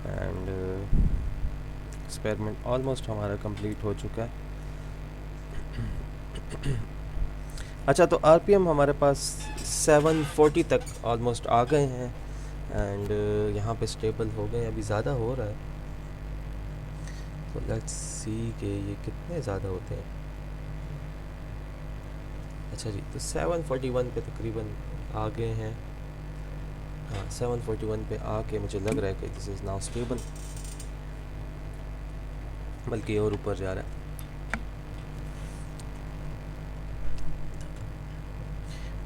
एंड एक्सपेरिमेंट ऑलमोस्ट हमारा कंप्लीट हो चुका है। अच्छा, तो आरपीएम हमारे पास 740 तक ऑलमोस्ट आ गए हैं, एंड यहाँ पे स्टेबल हो गए, अभी ज़्यादा हो रहा है। तो लेट्स सी कि ये कितने ज़्यादा होते हैं। अच्छा जी, तो 741 पे तकरीबन आ गए हैं। हाँ, 741 पे आके मुझे लग रहा है कि दिस इज़ नाउ स्टेबल, बल्कि और ऊपर जा रहा है।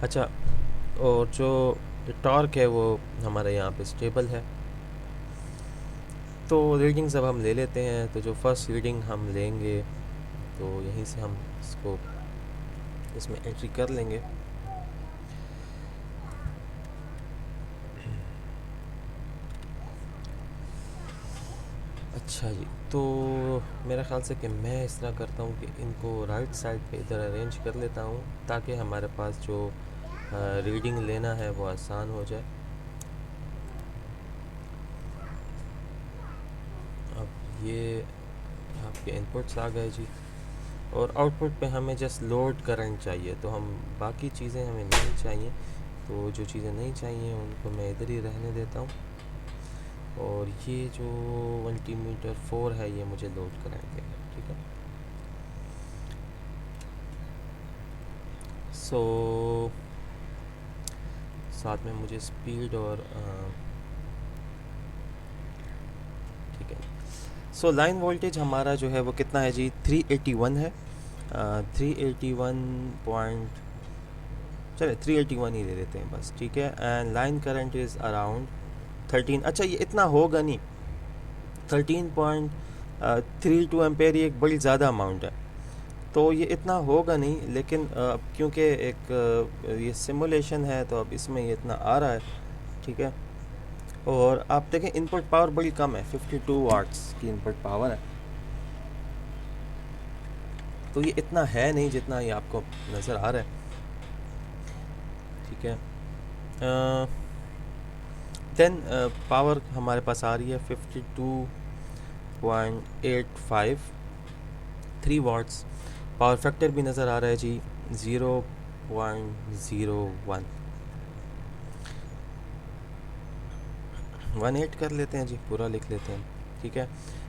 अच्छा, और जो टॉर्क है वो हमारे यहाँ पे स्टेबल है। तो रीडिंग्स अब हम ले लेते हैं। तो जो फर्स्ट रीडिंग हम लेंगे तो यहीं से हम इसको इसमें एंट्री कर लेंगे। अच्छा जी, तो मेरा ख्याल से कि मैं इस तरह करता हूँ कि इनको राइट साइड पे इधर अरेंज कर लेता हूँ, ताकि हमारे पास जो रीडिंग लेना है वो आसान हो जाए। अब ये आपके इनपुट्स आ गए जी, और आउटपुट पे हमें जस्ट लोड करंट चाहिए, तो हम बाकी चीज़ें हमें नहीं चाहिए। तो जो चीज़ें नहीं चाहिए उनको मैं इधर ही रहने देता हूँ, और ये जो मल्टीमीटर 4 है ये मुझे लोड करंट देगा, ठीक है। सो साथ में मुझे स्पीड और ठीक है। सो लाइन वोल्टेज हमारा जो है वो कितना है जी, 381 है। 381 पॉइंट, चले 381 ही दे देते हैं बस, ठीक है। And line current is around 13, अच्छा ये इतना होगा नहीं, 13.32 एम्पेयर, ये एक बड़ी ज़्यादा अमाउंट है, तो ये इतना होगा नहीं। लेकिन क्योंकि एक ये सिमुलेशन है तो अब इसमें ये इतना आ रहा है, ठीक है। और आप देखें इनपुट पावर बड़ी कम है, 52 वाट्स की इनपुट पावर है, तो ये इतना है नहीं जितना ये आपको नज़र आ रहा है, ठीक है। देन पावर हमारे पास आ रही है 52.85, 3 वाट्स। पावर फैक्टर भी नज़र आ रहा है जी 0.01, 18 कर लेते हैं जी, पूरा लिख लेते हैं, ठीक है।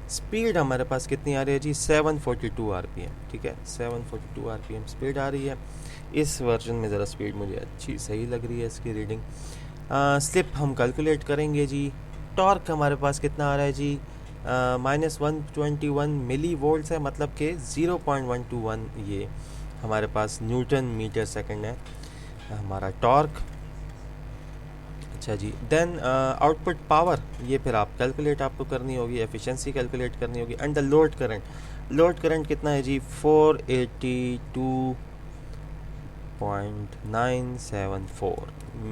स्पीड हमारे पास कितनी आ रही है जी, 742 आरपीएम, ठीक है। 742 आरपीएम स्पीड आ रही है इस वर्जन में। ज़रा स्पीड मुझे अच्छी सही लग रही है इसकी रीडिंग। स्लिप हम कैलकुलेट करेंगे जी। टॉर्क हमारे पास कितना आ रहा है जी, -121 मिली वोल्ट्स है, मतलब कि 0.121 ये हमारे पास न्यूटन मीटर सेकंड है हमारा टॉर्क। अच्छा जी, देन आउटपुट पावर, ये फिर आप कैलकुलेट आपको करनी होगी, एफिशिएंसी कैलकुलेट करनी होगी। And the load current, load current कितना है जी, 482.974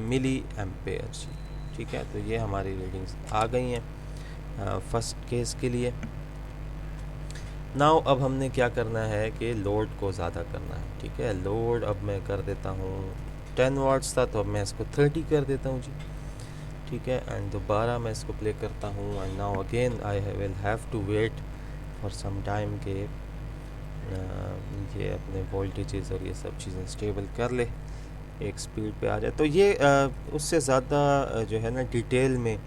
मिली एम्पेयर जी, ठीक है। तो ये हमारी रीडिंग्स आ गई हैं फर्स्ट केस के लिए। नाउ अब हमने क्या करना है कि लोड को ज़्यादा करना है, ठीक है। लोड अब मैं कर देता हूँ 10 वाट्स था, तो अब मैं इसको 30 कर देता हूँ जी, ठीक है। एंड दोबारा मैं इसको प्ले करता हूँ। And now again I will have to wait for some time के ये अपने वोल्टेजेस और ये सब चीज़ें स्टेबल कर ले, एक स्पीड पे आ जाए। तो ये उससे ज़्यादा जो है ना डिटेल में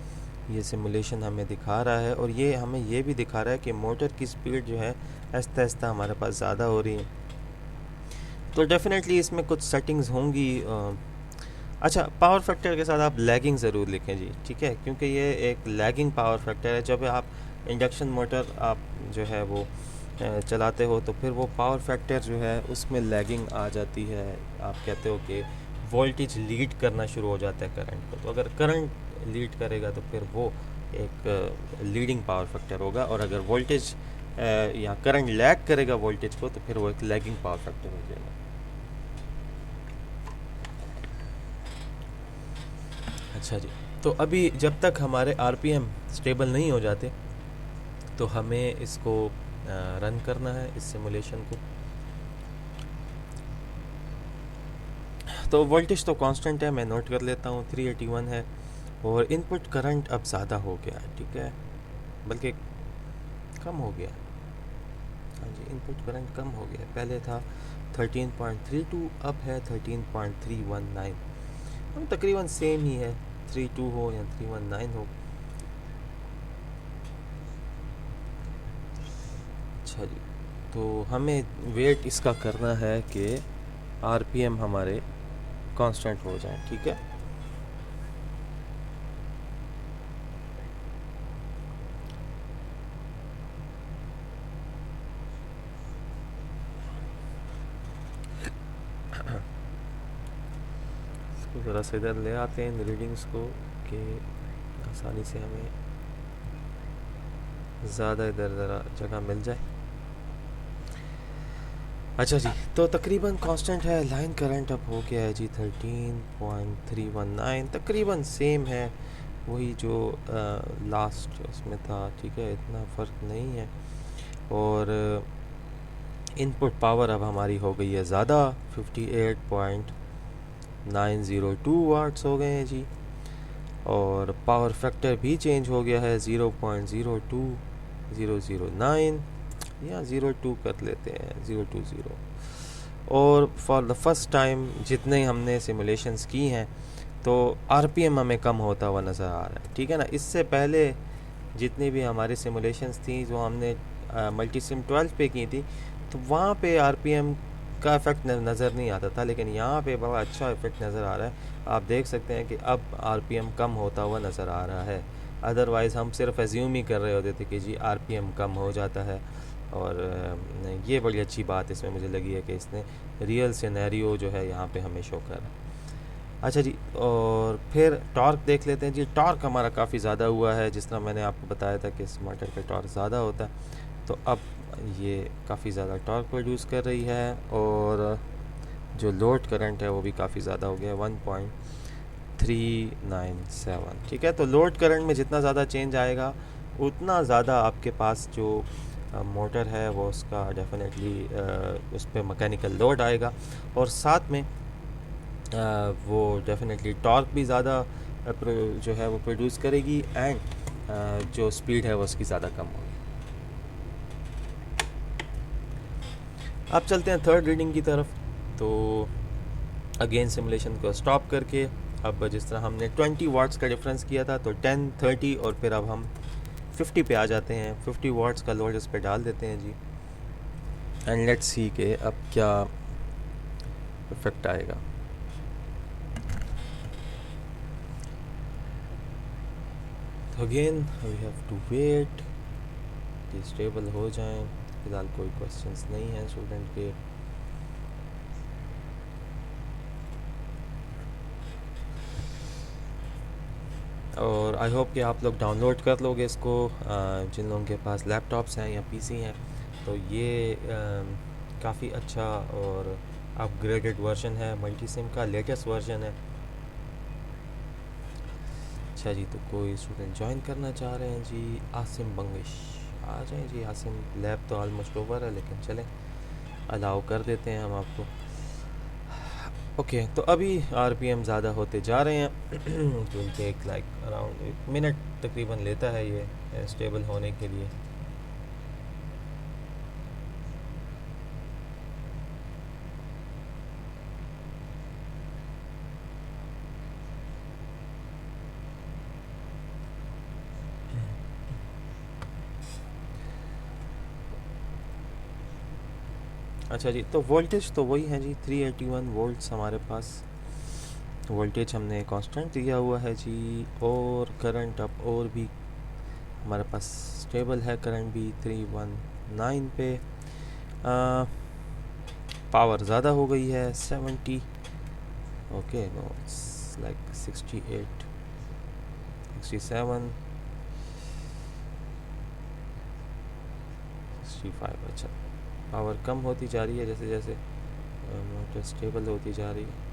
ये सिमुलेशन हमें दिखा रहा है, और ये हमें ये भी दिखा रहा है कि मोटर की स्पीड जो है आहिस्ता आहिस्ता हमारे पास ज़्यादा हो रही है। तो डेफिनेटली इसमें कुछ सेटिंग्स होंगी। अच्छा, पावर फैक्टर के साथ आप लैगिंग ज़रूर लिखें जी, ठीक है, क्योंकि ये एक लैगिंग पावर फैक्टर है। जब आप इंडक्शन मोटर आप जो है वो चलाते हो तो फिर वो पावर फैक्टर जो है उसमें लैगिंग आ जाती है। आप कहते हो कि वोल्टेज लीड करना शुरू हो जाता है करंट को, तो अगर करंट लीड करेगा तो फिर वो एक लीडिंग पावर फैक्टर होगा, और अगर वोल्टेज या करंट लैग करेगा वोल्टेज को तो फिर वो एक लैगिंग पावर फैक्टर हो जाएगा। अच्छा जी, तो अभी जब तक हमारे आरपीएम स्टेबल नहीं हो जाते तो हमें इसको रन करना है, इस सिमुलेशन को। तो वोल्टेज तो कांस्टेंट है, मैं नोट कर लेता हूँ 381 है, और इनपुट करंट अब ज़्यादा हो गया है, ठीक है, बल्कि कम हो गया। हाँ जी, इनपुट करंट कम हो गया, पहले था 13.32, अब है 13.319, तकरीबन सेम ही है, 32 हो या 319 हो। अच्छा जी, तो हमें वेट इसका करना है कि आरपीएम हमारे कांस्टेंट हो जाए, ठीक है। इसको ज़रा से इधर ले आते हैं इन रीडिंग्स को कि आसानी से हमें ज़्यादा इधर ज़रा जगह मिल जाए। अच्छा जी, तो तकरीबन कांस्टेंट है, लाइन करंट अब हो गया है जी 13.319, तकरीबन सेम है वही जो लास्ट उसमें था, ठीक है, इतना फ़र्क नहीं है। और इनपुट पावर अब हमारी हो गई है ज़्यादा, 58.902 वाट्स हो गए हैं जी, और पावर फैक्टर भी चेंज हो गया है, 0.02009 या 02 कर लेते हैं, 020। और फॉर द फर्स्ट टाइम जितने हमने सिमुलेशंस की हैं तो आरपीएम हमें कम होता हुआ नज़र आ रहा है, ठीक है ना। इससे पहले जितनी भी हमारी सिमुलेशंस थी जो हमने मल्टीसिम 12 पे की थी, तो वहाँ पे आरपीएम का इफ़ेक्ट नज़र नहीं आता था, लेकिन यहाँ पे बड़ा अच्छा इफ़ेक्ट नज़र आ रहा है। आप देख सकते हैं कि अब आरपीएम कम होता हुआ नज़र आ रहा है। अदरवाइज़ हम सिर्फ एज्यूम ही कर रहे होते थे कि जी आरपीएम कम हो जाता है। और ये बड़ी अच्छी बात इसमें मुझे लगी है कि इसने रियल सिनेरियो जो है यहाँ पे हमें शो कर रहा है। अच्छा जी, और फिर टॉर्क देख लेते हैं जी। टॉर्क हमारा काफ़ी ज़्यादा हुआ है, जिस तरह मैंने आपको बताया था कि इस मोटर का टॉर्क ज़्यादा होता है, तो अब ये काफ़ी ज़्यादा टॉर्क प्रोड्यूस कर रही है। और जो लोड करंट है वो भी काफ़ी ज़्यादा हो गया है, 1.397। ठीक है, तो लोड करंट में जितना ज़्यादा चेंज आएगा उतना ज़्यादा आपके पास जो मोटर है वो उसका डेफिनेटली उस पर मैकेनिकल लोड आएगा, और साथ में वो डेफिनेटली टॉर्क भी ज़्यादा जो है वो प्रोड्यूस करेगी, एंड जो स्पीड है वो उसकी ज़्यादा कम होगी। अब चलते हैं थर्ड रीडिंग की तरफ। तो अगेन सिमुलेशन को स्टॉप करके अब जिस तरह हमने 20 वाट्स का डिफरेंस किया था, तो 10, 30 और फिर अब हम 50 पे आ जाते हैं। 50 वाट्स का लोड इस पे डाल देते हैं जी, एंड लेट्स सी के अब क्या इफेक्ट आएगा। Again we have to wait कि स्टेबल हो जाएं। फिलहाल कोई क्वेश्चंस नहीं है स्टूडेंट के। और आई होप कि आप लोग डाउनलोड कर लोगे इसको, जिन लोगों के पास लैपटॉप्स हैं या पीसी हैं। तो ये काफ़ी अच्छा और अपग्रेडेड वर्जन है, मल्टीसिम का लेटेस्ट वर्जन है। अच्छा जी, तो कोई स्टूडेंट ज्वाइन करना चाह रहे हैं जी? आसिम बंगिश, आ जाएं जी। आसिम, लैब तो ऑलमोस्ट ओवर है, लेकिन चलें अलाउ कर देते हैं हम आपको। ओके, तो अभी आरपीएम ज़्यादा होते जा रहे हैं। Will take like around 1 minute तकरीबन लेता है ये स्टेबल होने के लिए। अच्छा जी, तो वोल्टेज तो वही है जी, 381 वोल्ट्स हमारे पास वोल्टेज हमने कांस्टेंट दिया हुआ है जी। और करंट अब और भी हमारे पास स्टेबल है, करंट भी 319 पे। पावर ज़्यादा हो गई है, 70। Okay, no it's like 68, 67, 65। अच्छा, पावर कम होती जा रही है जैसे जैसे मोटर स्टेबल होती जा रही है।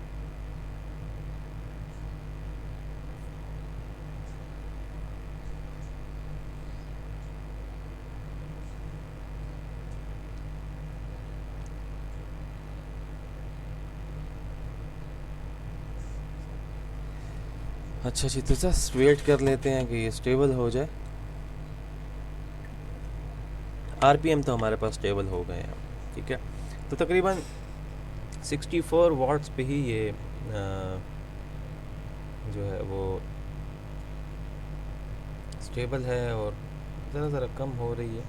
अच्छा जी, तो जस्ट वेट कर लेते हैं कि ये स्टेबल हो जाए। आरपीएम तो हमारे पास स्टेबल हो गए हैं, ठीक है। तो तकरीबन 64 वाट्स पे ही ये जो है वो स्टेबल है, और ज़रा ज़रा कम हो रही है,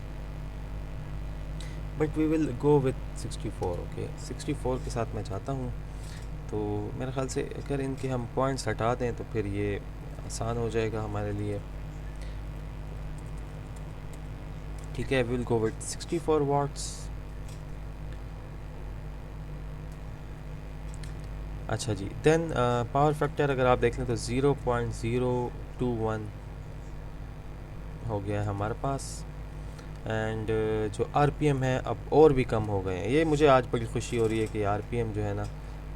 but we will go with 64। Okay, 64 के साथ मैं चाहता हूँ। तो मेरे ख्याल से अगर इनके हम पॉइंट्स हटा दें तो फिर ये आसान हो जाएगा हमारे लिए। ठीक है, विल गो विथ 64 वाट्स। अच्छा जी, देन पावर फैक्टर अगर आप देख लें तो 0.021 हो गया है हमारे पास। एंड जो आरपीएम है अब और भी कम हो गए हैं। ये मुझे आज बड़ी खुशी हो रही है कि आरपीएम जो है ना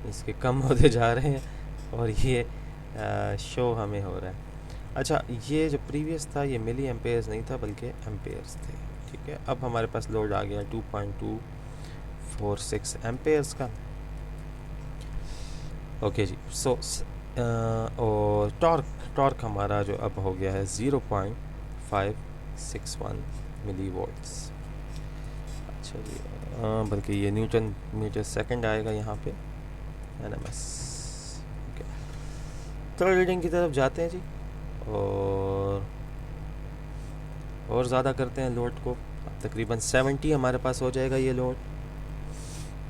इसके कम होते जा रहे हैं, और ये शो हमें हो रहा है। अच्छा, ये जो प्रीवियस था ये मिली एम्पेयर्स नहीं था बल्कि एम्पेयर्स थे। ठीक है, अब हमारे पास लोड आ गया 2.246 एम्पेयर्स का। ओके जी, सो और टॉर्क हमारा जो अब हो गया है 0.561 मिली वोल्ट्स। अच्छा जी, बल्कि ये न्यूटन मीटर सेकंड आएगा यहाँ पे, एनएमएस। ओके, थर्ड रीडिंग की तरफ जाते हैं जी, और ज़्यादा करते हैं लोड को। अब तकरीबन 70 हमारे पास हो जाएगा ये लोड।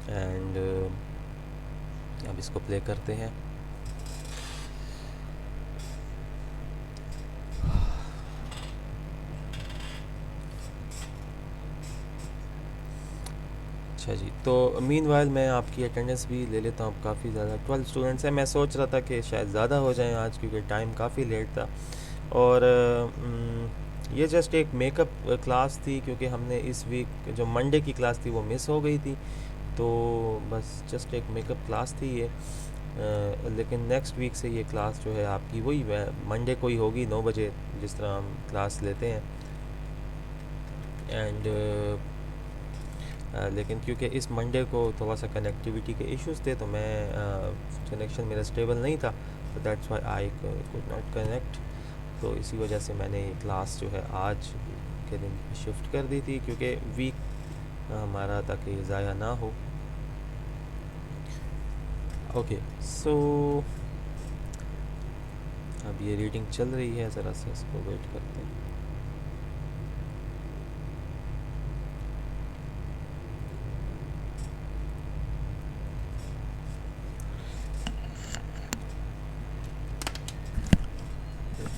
एंड अब इसको प्ले करते हैं। अच्छा जी, तो मीनवाइल मैं आपकी अटेंडेंस भी ले लेता हूँ। काफ़ी ज़्यादा 12 स्टूडेंट्स हैं। मैं सोच रहा था कि शायद ज़्यादा हो जाएं आज, क्योंकि टाइम काफ़ी लेट था। और ये जस्ट एक मेकअप क्लास थी, क्योंकि हमने इस वीक जो मंडे की क्लास थी वो मिस हो गई थी। तो बस जस्ट एक मेकअप क्लास थी ये। लेकिन नेक्स्ट वीक से ये क्लास जो है आपकी वही मंडे को ही होगी 9 बजे, जिस तरह हम क्लास लेते हैं। एंड लेकिन क्योंकि इस मंडे को थोड़ा सा कनेक्टिविटी के इश्यूज़ थे, तो मैं कनेक्शन मेरा स्टेबल नहीं था, तो that's why I could not connect. तो इसी वजह से मैंने ये क्लास जो है आज के दिन शिफ्ट कर दी थी, क्योंकि वीक हमारा ताकि ज़ाया ना हो। ओके, सो अब ये रीडिंग चल रही है, ज़रा सा इसको वेट करते हैं।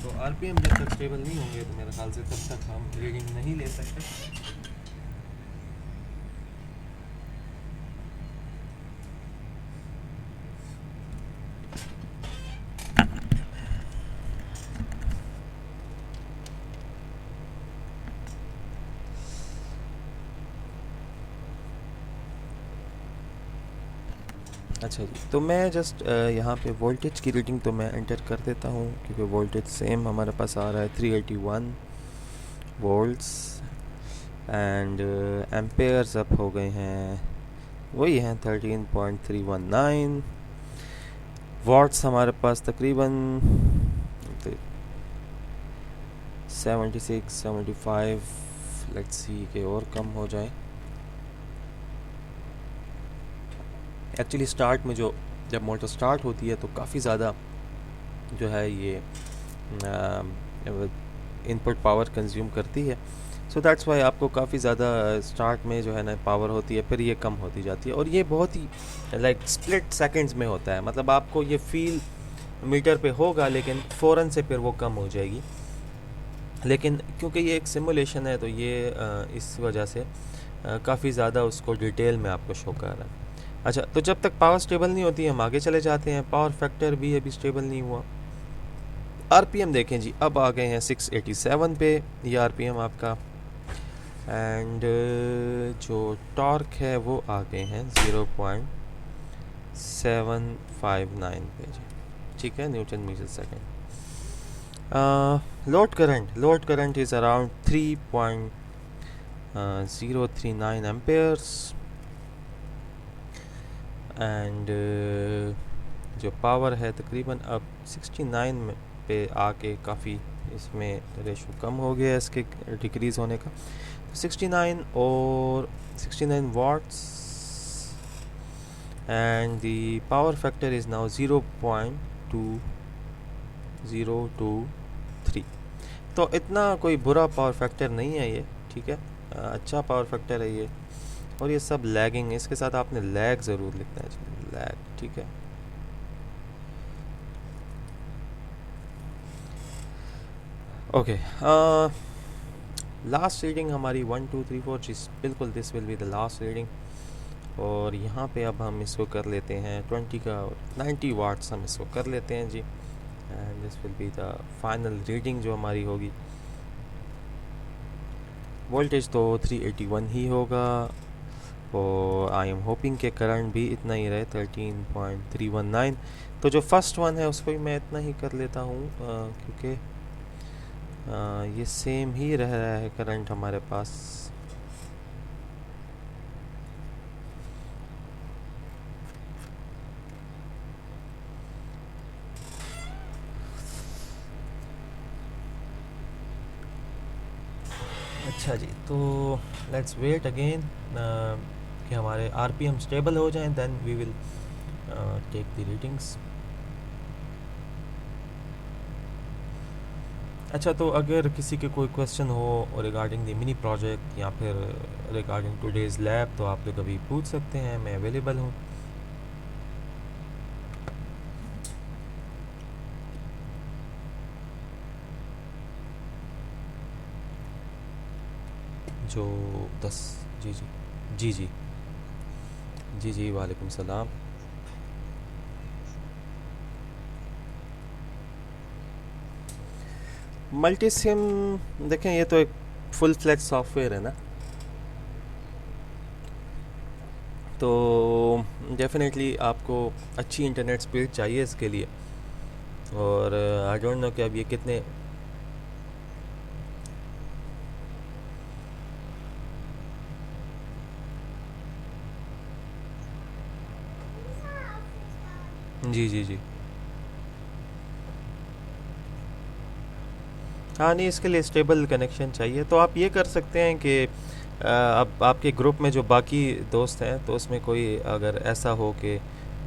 तो आरपीएम जब तक स्टेबल नहीं होंगे तो मेरे ख्याल से तब तक हम रीडिंग नहीं ले सकते। अच्छा जी, तो मैं जस्ट यहाँ पे वोल्टेज की रीडिंग तो मैं एंटर कर देता हूँ, क्योंकि वोल्टेज सेम हमारे पास आ रहा है 381 वोल्ट्स। एंड एम्पेयर्स अप हो गए हैं, वही हैं 13.319। वॉट्स हमारे पास तकरीबन 76 75, लेट्स सी के और कम हो जाए। एक्चुअली स्टार्ट में जब मोटर स्टार्ट होती है तो काफ़ी ज़्यादा जो है ये इनपुट पावर कंज्यूम करती है। सो दैट्स वाई आपको काफ़ी ज़्यादा स्टार्ट में जो है ना पावर होती है, फिर ये कम होती जाती है। और ये बहुत ही लाइक स्प्लिट सेकंड्स में होता है, मतलब आपको ये फील मीटर पे होगा, लेकिन फ़ौरन से फिर वो कम हो जाएगी। लेकिन क्योंकि ये एक सिमुलेशन है, तो ये इस वजह से काफ़ी ज़्यादा उसको डिटेल में आपको शो कर रहा है। अच्छा, तो जब तक पावर स्टेबल नहीं होती हम आगे चले जाते हैं। पावर फैक्टर भी अभी स्टेबल नहीं हुआ। आरपीएम देखें जी, अब आ गए हैं 687 पे ये आरपीएम आपका। एंड जो टॉर्क है वो आ गए हैं 0.759 पे जी, ठीक है, newton meter second. Load current is around 3.039 amperes. And जो पावर है तकरीबन अब 69 में पे आके काफ़ी इसमें रेशो कम हो गया है इसके डिक्रीज़ होने का। तो 69 और 69 watts and the power factor is now 0.2023। तो इतना कोई बुरा पावर फैक्टर नहीं है ये, ठीक है, अच्छा पावर फैक्टर है ये। और ये सब लैगिंग, इसके साथ आपने लैग ज़रूर लिखना है, लैग, ठीक है। ओके, लास्ट रीडिंग हमारी 1 2 3 4 जी, बिल्कुल this will be the last reading. और यहाँ पे अब हम इसको कर लेते हैं 20 का 90 वाट्स हम इसको कर लेते हैं जी। And this will be the final reading जो हमारी होगी। वोल्टेज तो 381 ही होगा, और आई एम होपिंग के करंट भी इतना ही रहे 13.319। तो जो फर्स्ट वन है उसको भी मैं इतना ही कर लेता हूँ, क्योंकि ये सेम ही रह रहा है करंट हमारे पास। अच्छा जी, तो लेट्स वेट अगेन कि हमारे आरपीएम स्टेबल हो जाएं, then we will take the readings. अच्छा, तो अगर किसी के कोई क्वेश्चन हो रिगार्डिंग द मिनी प्रोजेक्ट या फिर रिगार्डिंग टुडेज़ लैब, तो आप लोग अभी पूछ सकते हैं, मैं अवेलेबल हूँ। जो 10। जी जी। जी जी। जी जी, वालेकुम सलाम। मल्टी सिम, देखें ये तो एक फुल फ्लैज सॉफ्टवेयर है ना, तो डेफिनेटली आपको अच्छी इंटरनेट स्पीड चाहिए इसके लिए। और आई डोंट नो कि अब ये कितने। जी जी जी। हाँ, नहीं, इसके लिए स्टेबल कनेक्शन चाहिए, तो आप ये कर सकते हैं कि अब आपके ग्रुप में जो बाकी दोस्त हैं, तो उसमें कोई अगर ऐसा हो कि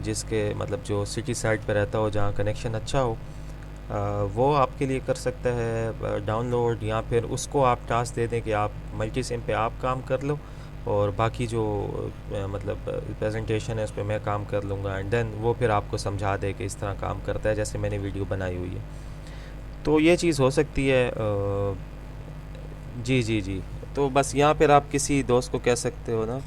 जिसके मतलब जो सिटी साइड पे रहता हो जहाँ कनेक्शन अच्छा हो, वो आपके लिए कर सकता है डाउनलोड, या फिर उसको आप टास्क दे दें कि आप मल्टी सिम पे आप काम कर लो, और बाकी जो मतलब प्रेजेंटेशन है उस पर मैं काम कर लूँगा, एंड देन वो फिर आपको समझा दे कि इस तरह काम करता है, जैसे मैंने वीडियो बनाई हुई है। तो ये चीज़ हो सकती है। जी जी जी। तो बस यहाँ पर आप किसी दोस्त को कह सकते हो ना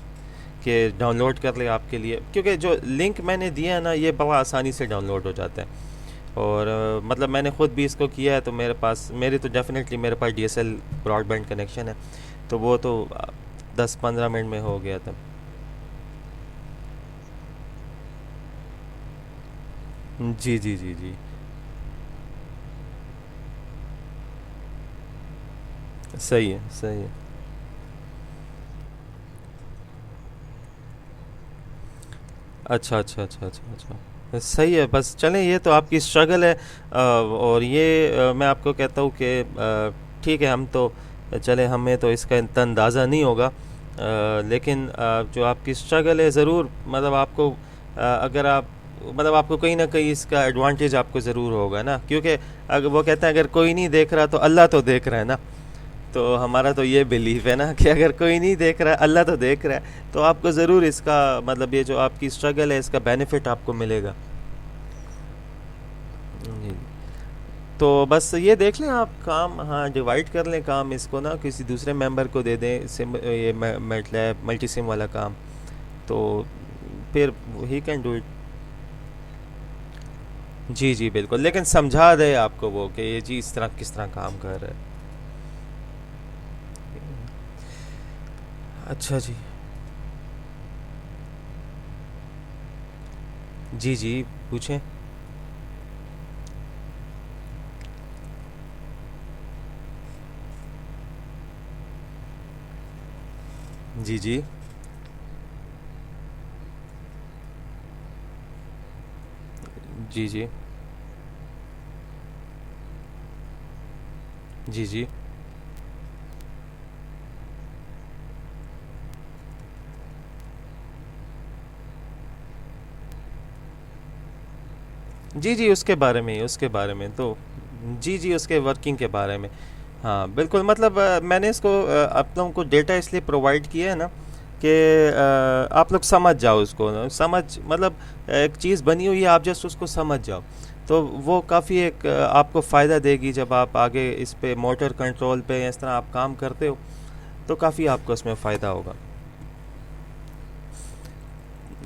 कि डाउनलोड कर ले आपके लिए, क्योंकि जो लिंक मैंने दिया है ना, ये बड़ा आसानी से डाउनलोड हो जाता है। और मतलब मैंने ख़ुद भी इसको किया है, तो मेरी तो डेफिनेटली मेरे पास डीएसएल ब्रॉडबैंड कनेक्शन है, तो वो तो 10-15 मिनट में हो गया था। जी जी जी जी। सही है, सही है। अच्छा अच्छा अच्छा अच्छा अच्छा, सही है। बस चलें, ये तो आपकी स्ट्रगल है, और ये मैं आपको कहता हूँ कि ठीक है, हम तो चले, हमें तो इसका इतना अंदाज़ा नहीं होगा, लेकिन जो आपकी स्ट्रगल है ज़रूर, मतलब आपको अगर आप मतलब आपको कहीं ना कहीं इसका एडवांटेज आपको ज़रूर होगा ना, क्योंकि अगर वो कहते हैं अगर कोई नहीं देख रहा तो अल्लाह तो देख रहा है ना। तो हमारा तो ये बिलीफ है ना कि अगर कोई नहीं देख रहा है, अल्लाह तो देख रहा है, तो आपको ज़रूर इसका मतलब ये जो आपकी स्ट्रगल है इसका बेनिफिट आपको मिलेगा। जी। तो बस ये देख लें आप काम, हाँ, डिवाइड कर लें काम, इसको ना किसी दूसरे मेंबर को दे दें, सिम ये मतलब मल्टी सिम वाला काम, तो फिर ही कैन डू इट। जी जी बिल्कुल, लेकिन समझा दे आपको वो कि ये जी इस तरह किस तरह काम कर रहा है। अच्छा जी। जी जी, पूछें। जी जी। जी जी। जी जी। जी जी, उसके बारे में ही, उसके बारे में तो जी जी, उसके वर्किंग के बारे में। हाँ बिल्कुल, मतलब मैंने इसको आप लोगों को डेटा इसलिए प्रोवाइड किया है ना कि आप लोग समझ जाओ उसको ना, समझ मतलब एक चीज़ बनी हुई है, आप जस्ट उसको समझ जाओ, तो वो काफ़ी एक आपको फ़ायदा देगी जब आप आगे इस पे मोटर कंट्रोल पे या इस तरह आप काम करते हो, तो काफ़ी आपको इसमें फ़ायदा होगा।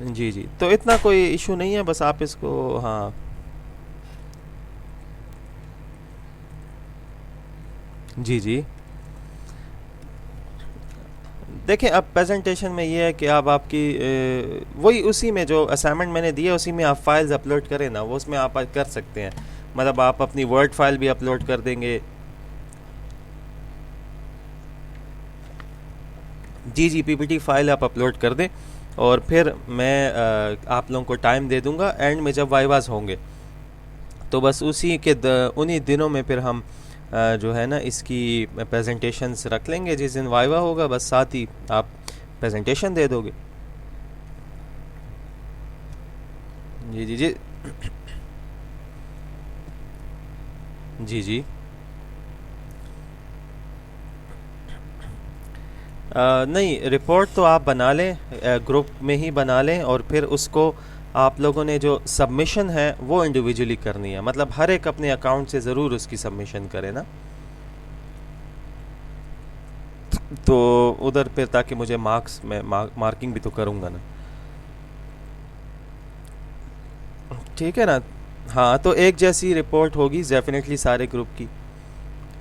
जी जी, तो इतना कोई इशू नहीं है, बस आप इसको, हाँ। जी जी। देखिए, अब प्रेजेंटेशन में ये है कि अब आपकी वही उसी में जो असाइनमेंट मैंने दिया उसी में आप फाइल्स अपलोड करें ना, वो उसमें आप कर सकते हैं, मतलब आप अपनी वर्ड फाइल भी अपलोड कर देंगे। जी जी, पीपीटी फाइल आप अपलोड कर दें, और फिर मैं आप लोगों को टाइम दे दूंगा एंड में जब वाइवास होंगे, तो बस उन्हीं दिनों में फिर हम जो है ना इसकी प्रेजेंटेशंस रख लेंगे, जिस दिन वाइवा होगा बस साथ ही आप प्रेजेंटेशन दे दोगे। जी जी जी। जी जी। नहीं, रिपोर्ट तो आप बना लें, ग्रुप में ही बना लें, और फिर उसको आप लोगों ने जो सबमिशन है वो इंडिविजुअली करनी है, मतलब हर एक अपने अकाउंट से ज़रूर उसकी सबमिशन करे ना, तो उधर फिर ताकि मुझे मार्क्स में मार्किंग भी तो करूँगा ना। ठीक है ना। हाँ, तो एक जैसी रिपोर्ट होगी डेफिनेटली सारे ग्रुप की,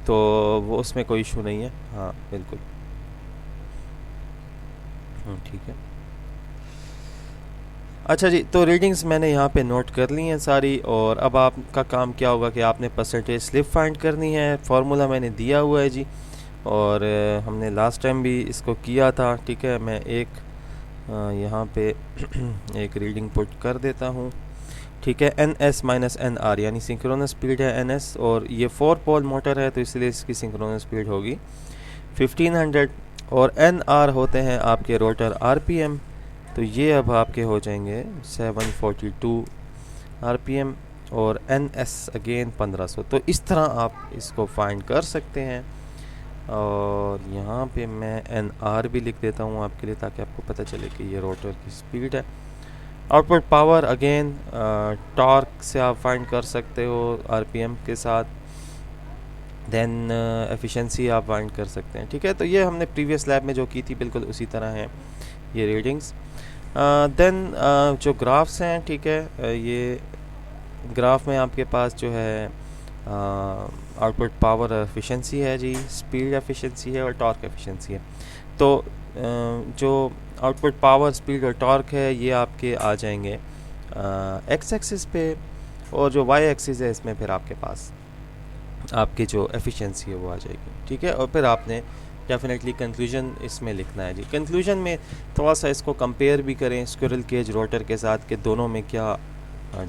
तो वो उसमें कोई इशू नहीं है। हाँ बिल्कुल। ठीक है। अच्छा जी, तो रीडिंग्स मैंने यहाँ पे नोट कर ली हैं सारी, और अब आपका काम क्या होगा कि आपने परसेंटेज स्लिप फाइंड करनी है। फार्मूला मैंने दिया हुआ है जी, और हमने लास्ट टाइम भी इसको किया था। ठीक है, मैं एक यहाँ पे एक रीडिंग पुट कर देता हूँ। ठीक है, N S minus N R यानी सिंक्रोनस स्पीड है एन एस, और ये 4 पोल मोटर है तो इसलिए इसकी सिंक्रोनस स्पीड होगी 1500, और एन आर होते हैं आपके रोटर आरपीएम, तो ये अब आपके हो जाएंगे 742 आरपीएम, और एन एस अगेन 1500। तो इस तरह आप इसको फाइंड कर सकते हैं। और यहाँ पे मैं एन आर भी लिख देता हूँ आपके लिए, ताकि आपको पता चले कि ये रोटर की स्पीड है। आउटपुट पावर अगेन टॉर्क से आप फाइंड कर सकते हो आरपीएम के साथ। देन एफिशिएंसी आप फाइंड कर सकते हैं। ठीक है, तो ये हमने प्रीवियस लैब में जो की थी बिल्कुल उसी तरह है ये रीडिंग्स। देन जो ग्राफ्स हैं, ठीक है, ये ग्राफ में आपके पास जो है आउटपुट पावर एफिशिएंसी है जी, स्पीड एफिशिएंसी है, और टॉर्क एफिशिएंसी है। तो जो आउटपुट पावर, स्पीड और टॉर्क है ये आपके आ जाएंगे एक्स एक्सिस पे, और जो वाई एक्सिस है इसमें फिर आपके पास आपकी जो एफिशिएंसी है वो आ जाएगी। ठीक है, और फिर आपने डेफिनेटली कंक्लूजन इसमें लिखना है जी। कंक्लूजन में थोड़ा सा इसको कंपेयर भी करें स्क्विरल केज रोटर के साथ, कि दोनों में क्या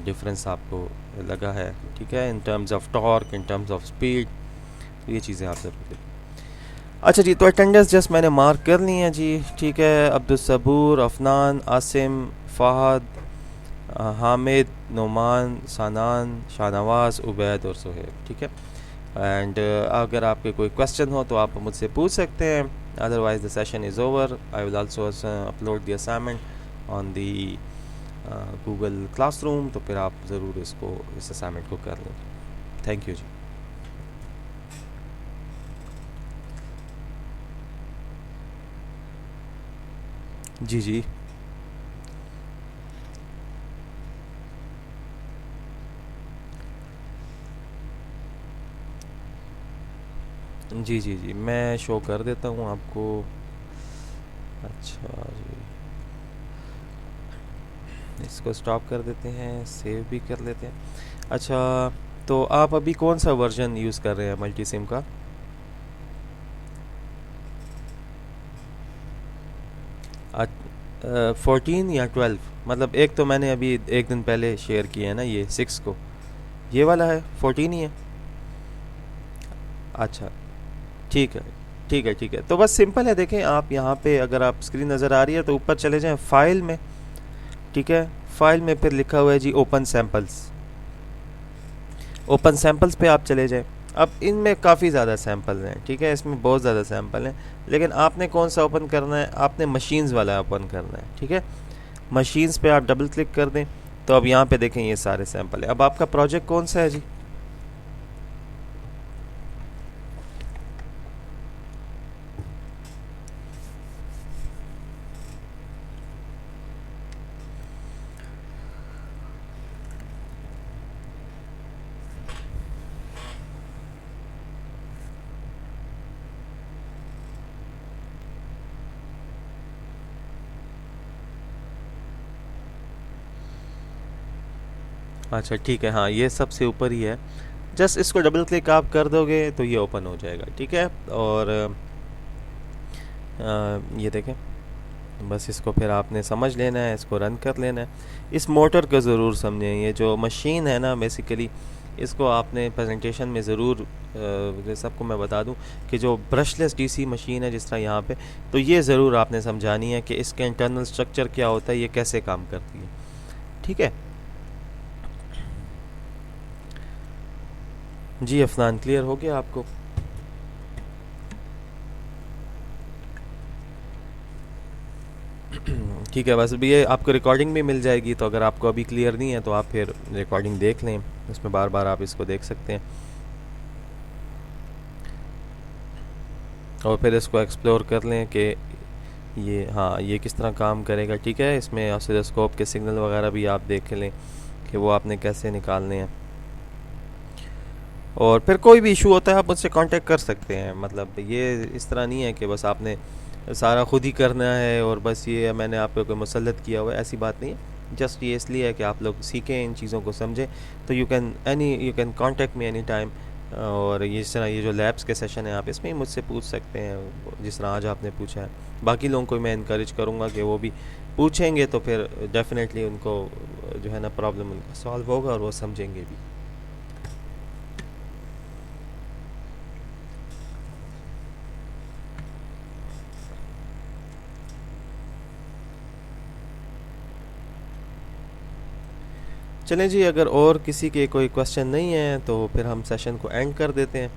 डिफरेंस आपको लगा है। ठीक है, in terms of torque, in terms of speed, तो ये चीज़ें आप ज़रूर देखें। अच्छा जी, तो अटेंडेंस जस्ट मैंने मार्क कर ली है जी। ठीक है, अब्दुल सबूर, अफनान, आसिम, फ़हद, हामिद, नोमान, सानान, शाहनवाज, उबैद और सुहेब। ठीक है, एंड अगर आपके कोई क्वेश्चन हो तो आप मुझसे पूछ सकते हैं, otherwise the session is over. I will also upload the assignment on the Google classroom, तो फिर आप ज़रूर इसको, इस असाइनमेंट को कर लें। थैंक यू जी। जी जी जी जी जी, मैं शो कर देता हूँ आपको। अच्छा जी, इसको स्टॉप कर देते हैं, सेव भी कर लेते हैं। अच्छा, तो आप अभी कौन सा वर्जन यूज़ कर रहे हैं मल्टी सिम का? 14 या 12? मतलब एक तो मैंने अभी एक दिन पहले शेयर किया है ना, ये 6 को, ये वाला है 14 ही है। अच्छा, ठीक है ठीक है ठीक है, तो बस सिंपल है। देखें आप यहाँ पे, अगर आप स्क्रीन नज़र आ रही है तो ऊपर चले जाएं फाइल में। ठीक है, फाइल में फिर लिखा हुआ है जी ओपन सैम्पल्स। ओपन सैम्पल्स पे आप चले जाएं। अब इनमें काफ़ी ज़्यादा सैम्पल हैं। ठीक है, इसमें बहुत ज़्यादा सैम्पल हैं, लेकिन आपने कौन सा ओपन करना है? आपने मशीन्स वाला ओपन करना है। ठीक है, मशीन्स पे आप डबल क्लिक कर दें, तो अब यहाँ पे देखें ये सारे सैम्पल है। अब आपका प्रोजेक्ट कौन सा है जी? अच्छा ठीक है, हाँ ये सबसे ऊपर ही है। जस्ट इसको डबल क्लिक आप कर दोगे तो ये ओपन हो जाएगा। ठीक है, और ये देखें, बस इसको फिर आपने समझ लेना है, इसको रन कर लेना है। इस मोटर को ज़रूर समझें। ये जो मशीन है ना, बेसिकली इसको आपने प्रेजेंटेशन में ज़रूर, सबको मैं बता दूं कि जो ब्रशलेस डीसी मशीन है जिस तरह यहाँ पे, तो ये ज़रूर आपने समझानी है कि इसका इंटरनल स्ट्रक्चर क्या होता है, ये कैसे काम करती है। ठीक है जी, अफनान क्लियर हो गया आपको? ठीक है, बस अभी ये आपको रिकॉर्डिंग भी मिल जाएगी, तो अगर आपको अभी क्लियर नहीं है तो आप फिर रिकॉर्डिंग देख लें, उसमें बार बार आप इसको देख सकते हैं और फिर इसको एक्सप्लोर कर लें कि ये, हाँ, ये किस तरह काम करेगा। ठीक है, इसमें ऑसिलोस्कोप के सिग्नल वगैरह भी आप देख लें कि वो आपने कैसे निकालने हैं। और फिर कोई भी इशू होता है आप मुझसे कांटेक्ट कर सकते हैं। मतलब ये इस तरह नहीं है कि बस आपने सारा खुद ही करना है और बस ये मैंने आप पे कोई मुसल्लत किया हुआ है, ऐसी बात नहीं है। जस्ट ये इसलिए है कि आप लोग सीखें, इन चीज़ों को समझें। तो you can contact me any time. और ये इस तरह ये जो लैब्स के सेशन है आप इसमें ही मुझसे पूछ सकते हैं, जिस तरह आज आपने पूछा है। बाकी लोगों को मैं इनक्रेज करूँगा कि वो भी पूछेंगे, तो फिर डेफिनेटली उनको जो है ना प्रॉब्लम उनका सॉल्व होगा और वो समझेंगे भी। चलें जी, अगर और किसी के कोई क्वेश्चन नहीं है तो फिर हम सेशन को एंड कर देते हैं।